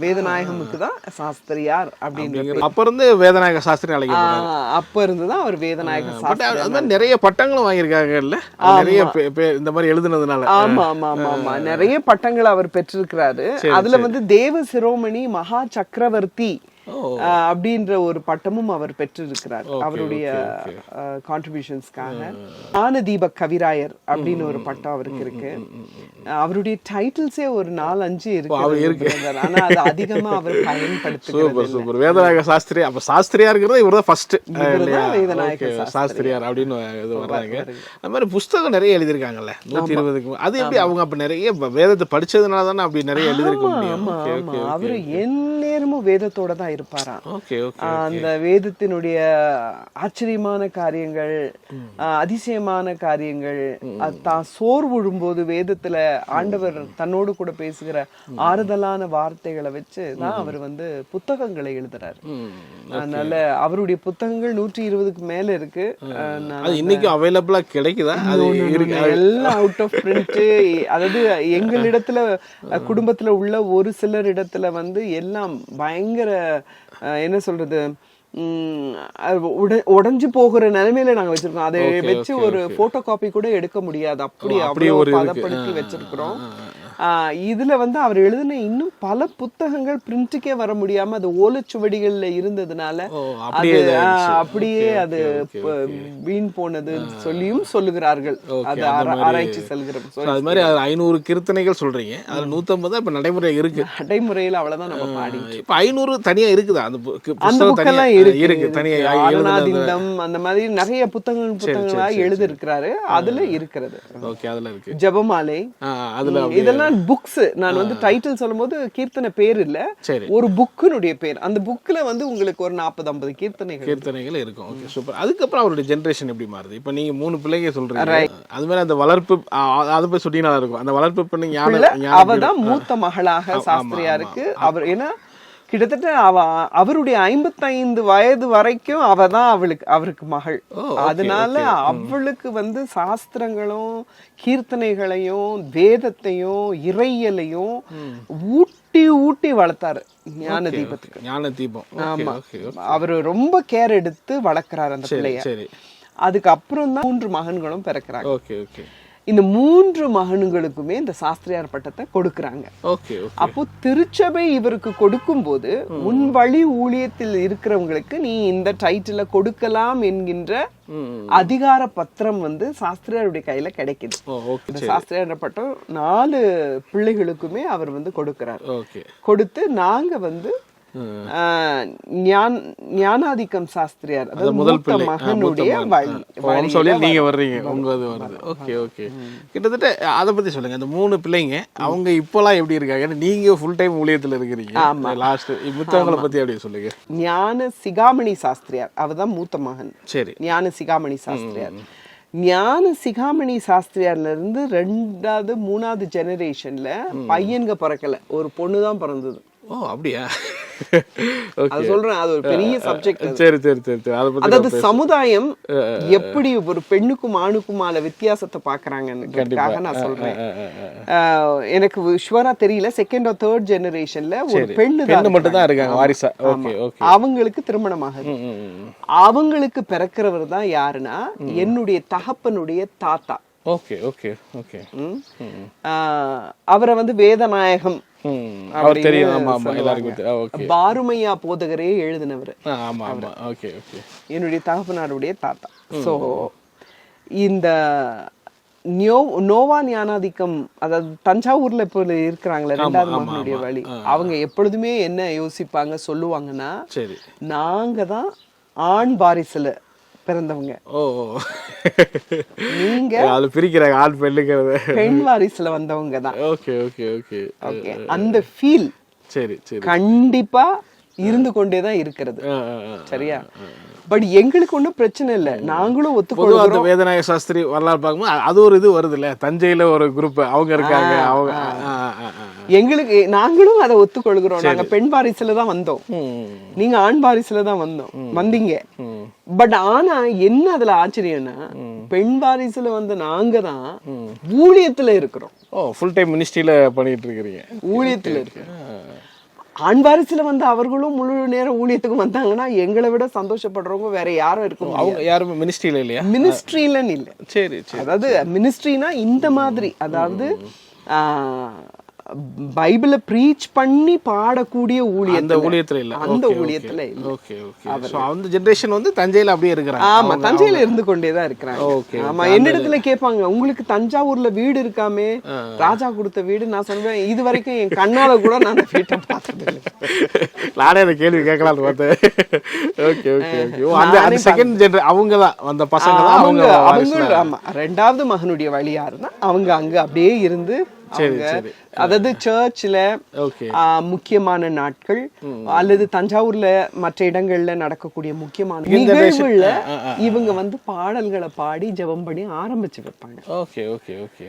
வேதநாயகமுக்கு தான் சாஸ்திரியார் அப்படிங்கிற, அப்ப இருந்து வேதநாயக சாஸ்திரி அழைக்கப்படுறாரு. அப்ப இருந்து தான் அவர் வேதநாயக சாஸ்திரி. நிறைய பட்டங்களும் வாங்கியிருக்காங்க இல்ல, நிறைய இந்த மாதிரி எழுதுனதுனால. ஆமா ஆமா ஆமா, நிறைய பட்டங்கள் அவர் பெற்றிருக்கிறாரு. அதுல வந்து தேவ சிரோமணி மகா சக்கரவர்த்தி அப்படின்ற ஒரு பட்டமும் அவர் பெற்றிருக்கிறார் அவருடைய கான்ட்ரிபியூஷன்ஸ்க்காக. ஞானதீப கவிராயர் அப்படின்னு ஒரு பட்டம் அவருக்கு இருக்கு. அவருடைய டைட்டில்ஸே ஒரு 4-5 இருக்கு. ஆனா அது அதிகமா அவர் பயன்படுத்துகிறார். வேதநாயக சாஸ்திரி, அப்ப சாஸ்திரியா இருக்கிறது இவர்தான் ஃபர்ஸ்ட் வேதநாயக சாஸ்திரியார் அப்படின்னு இது வர்றாங்க. அந்த மாதிரி புஸ்தகம் நிறைய எழுதியிருக்காங்கல்ல 120க்கு. அது எப்படி அவங்க அப்ப நிறைய வேதத்தை படிச்சதுனால தானே அப்படி நிறைய எழுதியிருக்க முடியும்? அவரு எந்நேரமும் வேதத்தோட தான் இருப்பாராம். Okay okay. அந்த வேதத்தினுடைய ஆச்சரியமான காரியங்கள், அதிசயமான காரியங்கள், தான் சோர் விழும்போது வேதத்துல ஆண்டவர் தன்னோடு கூட பேசுகிற ஆறுதலான வார்த்தைகளை வச்சு தான் அவர் வந்து புத்தகங்களை எழுதுறாரு. அதனால அவருடைய புத்தகங்கள் 120க்கு மேல இருக்கு. அது இன்னைக்கு அவைலபிளா கிடைக்குதா? அது எல்லாம் அவுட் ஆஃப் பிரிண்ட். அதாவது எங்களிடத்துல குடும்பத்துல உள்ள ஒரு சிலர் இடத்துல வந்து எல்லாம் பயங்கர என்ன சொல்றது, உடைஞ்சு போகிற நிலைமையில நாங்க வச்சிருக்கோம். அதை வச்சு ஒரு போட்டோ காப்பி கூட எடுக்க முடியாது, அப்படி அவ்வளவு பதப்படுத்தி வச்சிருக்கிறோம். இதுல வந்து அவர் எழுதின இன்னும் பல புத்தகங்கள் பிரிண்ட்டுக்கே வர முடியாம அது ஓலைச்சுவடிகள்ல இருந்ததுனால அப்படியே அது வீண் போனதுன்னு சொல்லியும் சொல்லுகிறார்கள். அது ஆராய்ச்சி செல்கிறோம். அது மாதிரி 500 கீர்த்தனைகள் சொல்றீங்க, அதுல 150 இப்ப நடைமுறை இருக்கு. நடைமுறையில அவ்வளவுதான் நம்ம பாடி. இப்ப 500 தனியா இருக்குதா? அந்த புத்தகம் இருக்கு தனியா, அருணாதிந்தம் அந்த மாதிரி நிறைய புத்தகங்களா எழுதி இருக்கிறாரு. அதுல இருக்கிறது. ஓகே, அதுல இருக்கு ஜெபமாலை. அதுல இதெல்லாம் புக்ஸ். நான் வந்து டைட்டில் சொல்லும்போது கீர்த்தனை பேர் இல்ல, ஒரு புக்கினுடைய பேர். அந்த புக்ல வந்து உங்களுக்கு ஒரு 40-50 கீர்த்தனைகள் இருக்கும். Okay, super. அதுக்கப்புறம் அவருடைய ஜெனரேஷன் எப்படி மாறுது? இப்ப நீங்க 3 பிள்ளைங்க சொல்றீங்க, அது மாதிரி அந்த வளர்ப்பு அதை போய் சொன்னீங்கன்னா இருக்கும். அந்த வளர்ப்பு பண்ணி அவதான் மூத்த மகளாக சாஸ்திரியாருக்கு. அவர் ஏன்னா கிட்டத்தட்ட அவருடைய 55 வயது வரைக்கும் அவதான் அவருக்கு மகள். அதனால அவளுக்கு வந்து சாஸ்திரங்களும் கீர்த்தனைகளையும் வேதத்தையும் இறையலையும் ஊட்டி ஊட்டி வளர்த்தாரு. ஞான தீபம். ஆமா, அவரு ரொம்ப கேர் எடுத்து வளர்க்கிறாரு அந்த பிள்ளைய. அதுக்கப்புறம் தான் 3 மகன்களும் பிறக்கிறாங்க. இந்த 3 மகன்களுக்குமே இந்த சாஸ்திரியார் பட்டத்தை கொடுக்கறாங்க. அப்போ திருச்சபை இவருக்கு கொடுக்கும் போது முன் வழி ஊழியத்தில் இருக்கிறவங்களுக்கு நீ இந்த டைட்டில கொடுக்கலாம் என்கின்ற அதிகார பத்திரம் வந்து சாஸ்திரியாருடைய கையில கிடைக்குது. இந்த சாஸ்திரியார் பட்டம் 4 பிள்ளைகளுக்குமே அவர் வந்து கொடுக்கிறார். கொடுத்து நாங்க வந்து ஞானாதிக்கம் சாஸ்திரியார், அதாவது முதல் மகனுடைய நீங்க வர்றீங்க, உங்களது வருது. Okay okay. கிட்டத்தட்ட அதை பத்தி சொல்லுங்க. அந்த 3 பிள்ளைங்க அவங்க இப்பெல்லாம் எப்படி இருக்காங்க? நீங்க ஃபுல் டைம் ஊழியத்துல இருக்கிறீங்க. லாஸ்ட் மித்தவங்களை பத்தி அப்படியே சொல்லுங்க. ஞான சிகாமணி சாஸ்திரியார் அவர்தான் மூத்த மகன். சரி. ஞான சிகாமணி சாஸ்திரியார். ஞான சிகாமணி சாஸ்திரியார்ல இருந்து 2வது 3வது ஜெனரேஷன்ல பையன்க பிறக்கல, ஒரு பொண்ணுதான் பிறந்தது. ஓ, அப்படியா? அது சொல்றேன், அது ஒரு பெரிய சப்ஜெக்ட். சரி சரி சரி. அதாவது சமுதாயம் எப்படி ஒரு பெண்ணுக்கும் ஆணுக்குமால வித்தியாசத்தை பாக்குறாங்கன்னு நான் சொல்றேன். எனக்கு ஷுவரா தெரியல, 2nd or 3rd ஜெனரேஷன்ல ஒரு பெண்ணு மட்டும் தான் இருக்காங்க வாரிசா. அவங்களுக்கு திருமணம் ஆகுது. அவங்களுக்கு பிறக்கிறவர் தான் யாருன்னா என்னுடைய தகப்பனுடைய தாத்தா. Okay okay okay. அவரை வந்து வேதநாயகம் பாருமையா போதகரே எழுதினவர். என்னுடைய தகப்பனாருடைய தாத்தா. சோ இந்த நோவா ஞானாதிக்கம், அதாவது தஞ்சாவூர்ல இப்ப இருக்கிறாங்களே 2வது மகனுடைய வழி, அவங்க எப்பொழுதுமே என்ன யோசிப்பாங்க சொல்லுவாங்கன்னா, நாங்க தான் ஆண் வாரிசுல பிறந்தவங்க, நீங்க பிரிக்கிறாங்க ஆண் பெண்ணுங்கிறத, பெண் வாரிசுல வந்தவங்க தான். Okay okay okay okay. அந்த ஃபீல் சரி சரி கண்டிப்பா இருந்து கொண்டேதான் இருக்கிறது. சரியா? பட் எங்களுக்கு ஒன்றும் பிரச்சனை இல்லை, நாங்களும் ஒத்துக்கொள்வோம். அந்த வேதநாயக சாஸ்திரி வரலாறு பார்க்கும்போது அது ஒரு இது வருது இல்ல, தஞ்சையில ஒரு குரூப் அவங்க இருக்காங்க, அவங்க எங்களுக்கு நாங்களும் அதை ஒத்துக்கொள்கிறோம். நாங்க பெண் வாரிசுல தான் வந்தோம், நீங்க ஆண் வாரிசுல தான் வந்தீங்க. பட் ஆனா என்ன அதுல ஆச்சரியம்னா, பெண் வாரிசுல வந்து நாங்க தான் ஊழியத்துல இருக்கிறோம். ஃபுல் டைம் மினிஸ்ட்ரியில பண்ணிட்டு இருக்கிறீங்க, ஊழியத்துல இருக்கு. ஆண் வாரிசுல வந்து அவர்களும் முழு நேரம் ஊழியத்துக்கு வந்தாங்கன்னா எங்களை விட சந்தோஷப்படுறவங்க வேற யாரும் இருக்கும். அவங்க யாரும் மினிஸ்ட்ரியில இல்லையா? மினிஸ்ட்ரியிலன்னு இல்ல. சரி. அதாவது மினிஸ்ட்ரினா இந்த மாதிரி, அதாவது பைபிளை பிரீச் பண்ணி பாடக்கூடிய ஊழியத்துல இல்ல, அந்த ஊழியத்துல இல்ல. Okay okay. சோ அந்த ஜெனரேஷன் வந்து தஞ்சையில அப்படியே இருக்காங்க. ஆமா, தஞ்சையில இருந்து கொண்டே தான் இருக்காங்க. ஆமா, என்னிடத்துல கேட்பாங்க, உங்களுக்கு தஞ்சாவூர்ல வீடு இருக்காமே, ராஜா கொடுத்த வீடு. நான் சொல்றேன், இது வரைக்கும் என் கண்ணால கூட நான் அந்த வீட்டை பார்த்தது இல்லை. நானே அந்த கேள்வி கேட்கலாம்னு பார்த்தேன். Okay okay okay. அந்த செகண்ட் ஜெனரேஷன் அவங்க தான் அந்த பசங்க தான் அவங்க. ஆமா, 2வது மகனுடைய வழி யாருன்னா அவங்க அங்க அப்படியே இருந்து அவங்க அதாவது சர்ச்ல ஓகே முக்கியமான நாட்கள் அல்லது தஞ்சாவூர்ல மற்ற இடங்கள்ல நடக்கக்கூடிய முக்கியமான நிகழ்வுல இவங்க வந்து பாடல்களை பாடி ஜெபம் பண்ணி ஆரம்பிச்சு வைப்பாங்க. ஓகே ஓகே ஓகே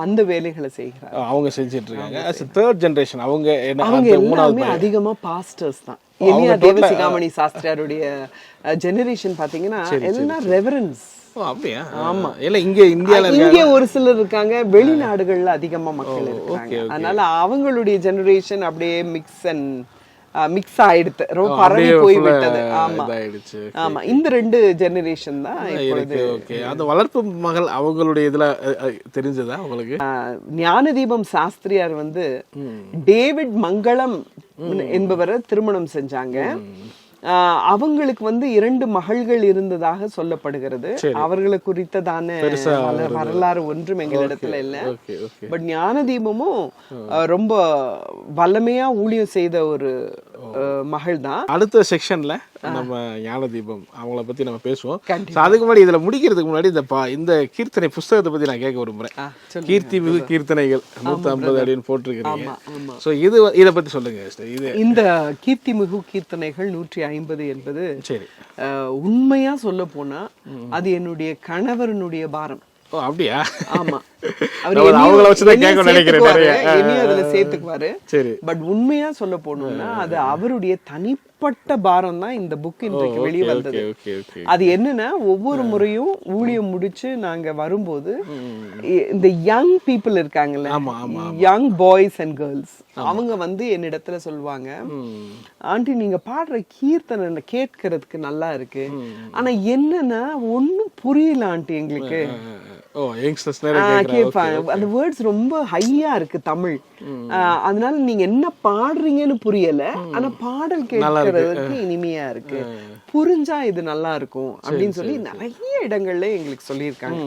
அந்த வேலைகளை செய்கிறாங்க. அவங்க செஞ்சிட்டு இருக்காங்க. as a third generation அவங்க அவங்க எல்லாமே அதிகமா பாஸ்டர்ஸ் தான். இனியா தேவசிகாமணி சாஸ்திரியாருடைய ஜெனரேஷன் பாத்தீங்கன்னா எல்லாம் ரெவரன்ஸ். அப்படியா? ஆமா. இல்ல இங்க இந்தியால இங்க ஒரு சிலர் இருக்காங்க, வெளிநாடுகள்ல அதிகமா மக்கள் இருக்காங்க. அதனால அவங்களுடைய ஜெனரேஷன் அப்படியே மிக்ஸ் ஆயிடுது, ரொம்ப பரவி போய் விட்டது. ஆமா ஆமா, இந்த 2 ஜெனரேஷன் தான் இப்பொழுது. ஓகே, அந்த வளர்ப்பு மகள் அவங்களுடைய இதுல தெரிஞ்சதா உங்களுக்கு? ஞானதீபம் சாஸ்திரியார் வந்து டேவிட் மங்களம் என்பவரை திருமணம் செஞ்சாங்க. அவங்களுக்கு வந்து 2 மகள்கள் இருந்ததாக சொல்லப்படுகிறது. அவர்களை குறித்ததான வரலாறு ஒன்றும் எங்களிடத்துல இல்ல. பட் ஞானதீபமும் ரொம்ப வல்லமையா ஊழியம் செய்த ஒரு மகள் தான். அடுத்த செக்ஷன்ல நம்ம ஞானதீபம் அவங்கள பத்தி நம்ம பேசுவோம். அதுக்கு முன்னாடி இதுல முடிக்கிறதுக்கு முன்னாடி இந்த கீர்த்தனை புஸ்தகத்தை பத்தி நான் கேட்க விரும்புறேன். கீர்த்தி மிகு கீர்த்தனைகள் 150 அப்படின்னு போட்டிருக்கீங்க. சோ இத பத்தி சொல்லுங்க. இந்த கீர்த்தி மிகு கீர்த்தனைகள் 150 என்பது உண்மையா சொல்ல போனா அது என்னுடைய கணவருடைய பாரம். ஓ அப்படியா? ஆமா, அவங்கள வச்சு தான் கேட்க நினைக்கிறேன். அதுல சேர்த்துக்குவாரு. பட் உண்மையா சொல்ல போனோம்னா அது அவருடைய தனிப்பட்ட பாரம் தான் இந்த புக் இன்றைக்கு வெளியே வந்தது. அது என்னன்னா, ஒவ்வொரு முறையும் ஊழியம் முடிச்சு நாங்க வரும்போது இந்த யங் பீப்புள் இருக்காங்கல்ல, யங் பாய்ஸ் அண்ட் கேர்ள்ஸ், அவங்க வந்து என்னிடத்துல சொல்லுவாங்க, ஆண்டி நீங்க பாடுற கீர்த்தனை கேட்கறதுக்கு நல்லா இருக்கு, ஆனா என்னன்னா ஒன்னும் புரியல ஆண்டி எங்களுக்கு. அந்த வேர்ட்ஸ் ரொம்ப ஹையா இருக்கு தமிழ், அதனால நீங்க என்ன பாடுறீங்கன்னு புரியல, ஆனா பாடல் கேட்கறதுக்கு இனிமையா இருக்கு, புரிஞ்சா இது நல்லா இருக்கும் அப்படின்னு சொல்லி நிறைய இடங்கள்ல எங்களுக்கு சொல்லியிருக்காங்க.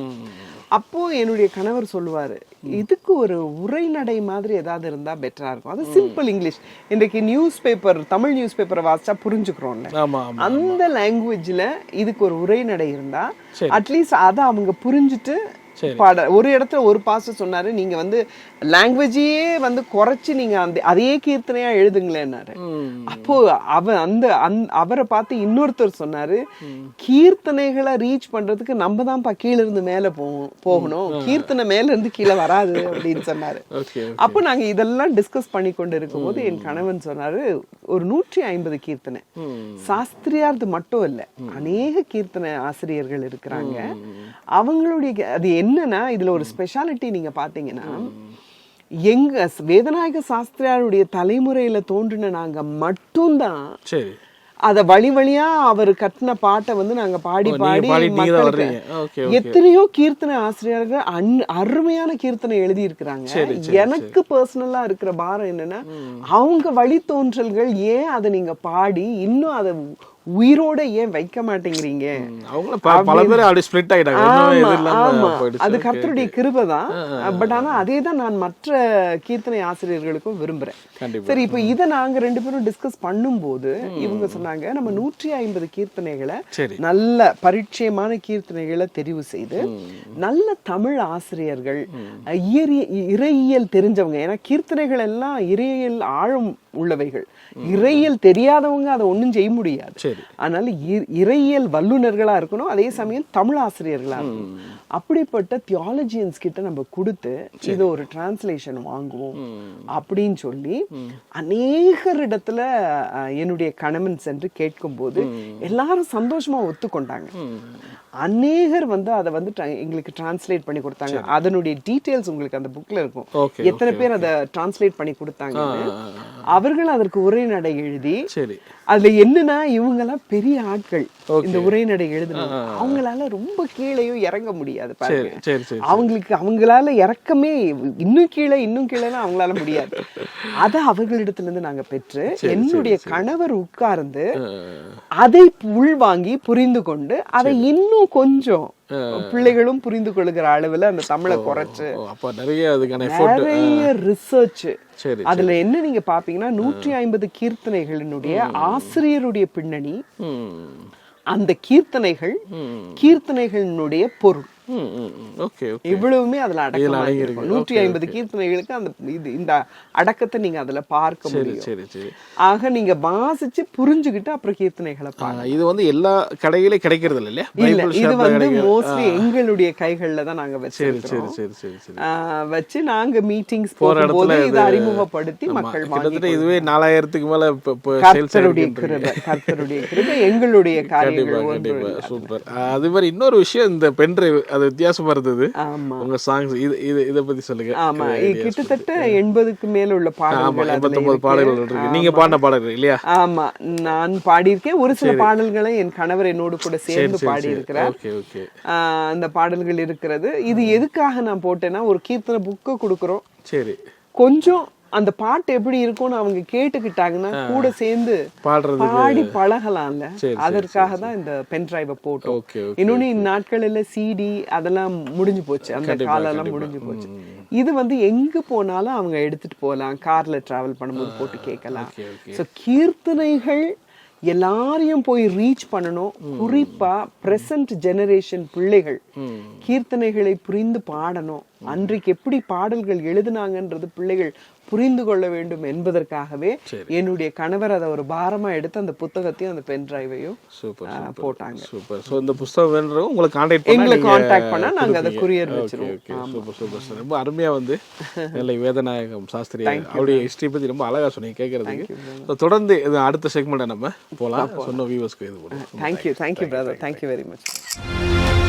அப்போ என்னுடைய கணவர் சொல்லுவாரு, இதுக்கு ஒரு உரைநடை மாதிரி ஏதாவது இருந்தா பெட்டரா இருக்கும். அது சிம்பிள் இங்கிலீஷ், இன்றைக்கு நியூஸ் பேப்பர், தமிழ் நியூஸ் பேப்பரை வாசிச்சா புரிஞ்சுக்கிறோம்ல, அந்த லாங்குவேஜ்ல இதுக்கு ஒரு உரைநடை இருந்தா அட்லீஸ்ட் அதை அவங்க புரிஞ்சுட்டு பாட. ஒரு இடத்துல ஒரு பாஸ்டர் சொன்னாரு, நீங்க வந்து லாங்குவேஜையே வந்து குறைச்சு நீங்க அதே கீர்த்தனையா எழுதுங்களேன்னாரு. அப்போ அவரை பார்த்து இன்னொருத்தர் சொன்னாரு, கீர்த்தனைகளை ரீச் பண்றதுக்கு நம்ம தான் கீழ இருந்து மேல போகணும், கீர்த்தனை மேல இருந்து கீழே வராது அப்படின்னு சொன்னாரு. அப்போ நாங்க இதெல்லாம் டிஸ்கஸ் பண்ணி கொண்டு இருக்கும் போது என் கணவன் சொன்னாரு, ஒரு 150 கீர்த்தனை, சாஸ்திரியார்து மட்டும் இல்ல, அநேக கீர்த்தனை ஆசிரியர்கள் இருக்கிறாங்க. அவங்களுடைய அது என்னன்னா, இதுல ஒரு ஸ்பெஷாலிட்டி நீங்க பாத்தீங்கன்னா, எங்க வேதநாயக சாஸ்திரியாருடைய தலைமுறையில தோன்றின நாங்க மட்டும்தான் அத வழி வழியா அவர் கட்டின பாட்டை வந்து நாங்க பாடி மக்களுக்கு. எத்தனையோ கீர்த்தனை ஆசிரியர்கள் அருமையான கீர்த்தனை எழுதி இருக்கிறாங்க. எனக்கு பர்சனலா இருக்கிற பாரம் என்னன்னா, அவங்க வழித்தோன்றல்கள் ஏன் அதை நீங்க பாடி இன்னும் அதை உயிரோட ஏன் வைக்க மாட்டேங்கிறீங்க? அது கர்த்தருடைய கிருபை தான். பட் ஆனா அதே தான் நான் மற்ற கீர்த்தனை ஆசிரியர்களுக்கும் விரும்புறேன். சரி, இப்ப இதை நாங்க 2 பேரும் டிஸ்கஸ் பண்ணும் போது இவங்க சொன்னாங்க, நம்ம 150 கீர்த்தனைகளை, நல்ல பரிச்சயமான கீர்த்தனைகளை தெரிவு செய்து நல்ல தமிழ் ஆசிரியர்கள், இறையியல் தெரிஞ்சவங்க, ஏன்னா கீர்த்தனைகள் எல்லாம் இறையியல் ஆழம் உள்ளவைகள், இறையியல் தெரியாதவங்க அதை ஒண்ணும் செய்ய முடியாது. அதனால இறையியல் வல்லுநர்களா இருக்கணும், அதே சமயம் தமிழ் ஆசிரியர்களா இருக்கணும். அப்படிப்பட்ட தியாலஜியன்ஸ் கிட்ட நம்ம கொடுத்து இது ஒரு டிரான்ஸ்லேஷன் வாங்குவோம் அப்படின்னு சொல்லி அநேகரிடத்துல என்னுடைய கணவன் சென்று கேட்கும் போது எல்லாரும் சந்தோஷமா ஒத்துக்கொண்டாங்க. அநேகர் வந்து அதை வந்து எங்களுக்கு டிரான்ஸ்லேட் பண்ணி கொடுத்தாங்க. அதனுடைய டீடைல்ஸ் உங்களுக்கு அந்த புக்ல இருக்கும், எத்தனை பேர் அதை டிரான்ஸ்லேட் பண்ணி கொடுத்தாங்க. அவர்கள் அதற்கு உரைநடை எழுதி, அதுல என்னன்னா இவங்க எல்லாம் பெரிய ஆட்கள், இந்த உரைநடை எழுதினாங்க. அவங்களால ரொம்ப கீழேயும் இறங்க முடியாது பாருங்க. அவங்களால இறக்கமே இன்னும் கீழே அவங்களால முடியாது. அதை அவர்களிடத்துல இருந்து நாங்க பெற்று என்னுடைய கணவர் உட்கார்ந்து அதை உள்வாங்கி புரிந்து கொண்டு அதை இன்னும் கொஞ்சம் பிள்ளைகளும் புரிந்து கொள்ளுகிற அளவுல அந்த தமிழை குறைச்சு நிறைய ரிசர்ச். அதுல என்ன நீங்க பாப்பீங்கன்னா, 150 கீர்த்தனைகளினுடைய ஆசிரியருடைய பின்னணி, அந்த கீர்த்தனைகளினுடைய பொருள், ஓகே ஓகே. இவ்வளவுமே அதுல அடங்கி அடக்கம் இருக்கு. 150 கீர்த்தனைகளுக்கு அந்த இந்த அடக்கத்தை நீங்க அதுல பார்க்க முடியும். சரி சரி. ஆக நீங்க வாசிச்சு புரிஞ்சுக்கிட்டு அப்புறம் கீர்த்தனைகளை இது வந்து எல்லா கடையிலே கிடைக்கிறது இல்ல இல்லையா? இல்ல, இது வந்து மோஸ்ட்லி எங்களுடைய கைகள்ல தான் நாங்க சரி வச்சிருக்கோம். சரி சரி சரி. வச்சு நாங்க மீட்டிங்ஸ் போகும்போது இதை அறிமுகப்படுத்தி மக்கள் கிட்டத்தட்ட இதுவே 4000க்கு மேல கர்த்தருடைய கிருபை எங்களுடைய காரியங்கள் ஒன்று. சூப்பர். அது மாதிரி இன்னொரு விஷயம், இந்த பென் டிரைவ் அது வித்தியாசமா இருந்தது. ஆமா உங்க சாங்ஸ் இத பத்தி சொல்லுங்க. ஆமா, கிட்டத்தட்ட 80க்கு மேல உள்ள பாடல்கள் 89 பாடல்கள் இருக்கு. நீங்க பாடின பாடல்கள் இல்லையா? ஆமா, நான் பாடியிருக்கேன். ஒரு சில பாடல்களை என் கணவர் என்னோடு கூட சேர்ந்து பாடி இருக்கிறார். Okay okay. அந்த பாடல்கள் இருக்கிறது. இது எதுக்காக நான் போட்டேன்னா, ஒரு கீர்த்தனை புக்கை கொடுக்குறோம், சரி, கொஞ்சம் அந்த பாட்டு எப்படி இருக்கும்னு அவங்க கேட்டுக்கிட்டாங்கன்னா கூட சேர்ந்து பாடி பழகலாம்ல, அதற்காக தான் இந்த பென் டிரைவை போட்டோம். இன்னொன்னு இந்நாட்களில் சிடி அதெல்லாம் முடிஞ்சு போச்சு, அந்த காலெல்லாம் முடிஞ்சு போச்சு. இது வந்து எங்க போனாலும் அவங்க எடுத்துட்டு போகலாம், கார்ல டிராவல் பண்ணும்போது போட்டு கேட்கலாம். ஸோ கீர்த்தனைகள் எல்லாரையும் போய் ரீச் பண்ணணும். குறிப்பா பிரசன்ட் ஜெனரேஷன் பிள்ளைகள் கீர்த்தனைகளை புரிந்து பாடணும். அன்றைக்கு எப்படி பாடல்கள் எழுதினாங்கன்றது பிள்ளைகள் புரிந்து கொள்ள வேண்டும் என்பதற்காகவே என்னுடைய கணவர் அதை ஒரு பாரமா எடுத்து அந்த புத்தகத்தையும் அந்த பென் டிரைவையும் போட்டாங்க. சூப்பர். சோ இந்த புத்தகம் வேணும்ன்றவங்க உங்களை கான்டாக்ட் பண்ணா நாங்க அதை courier வச்சிருவோம். Super super sir. ரொம்ப அருமையா வந்து நெல்லை வேதநாயகம் சாஸ்திரி அவருடைய ஹிஸ்டரி பத்தி ரொம்ப அழகா சொன்னீங்க கேட்கறதுக்கு. தொடர்ந்து அடுத்த செக்மெண்ட்டை நம்ம போலாம். சொன்ன வியூவர்ஸ்க்கு இது போடுவோம். Thank you brother, thank you very much.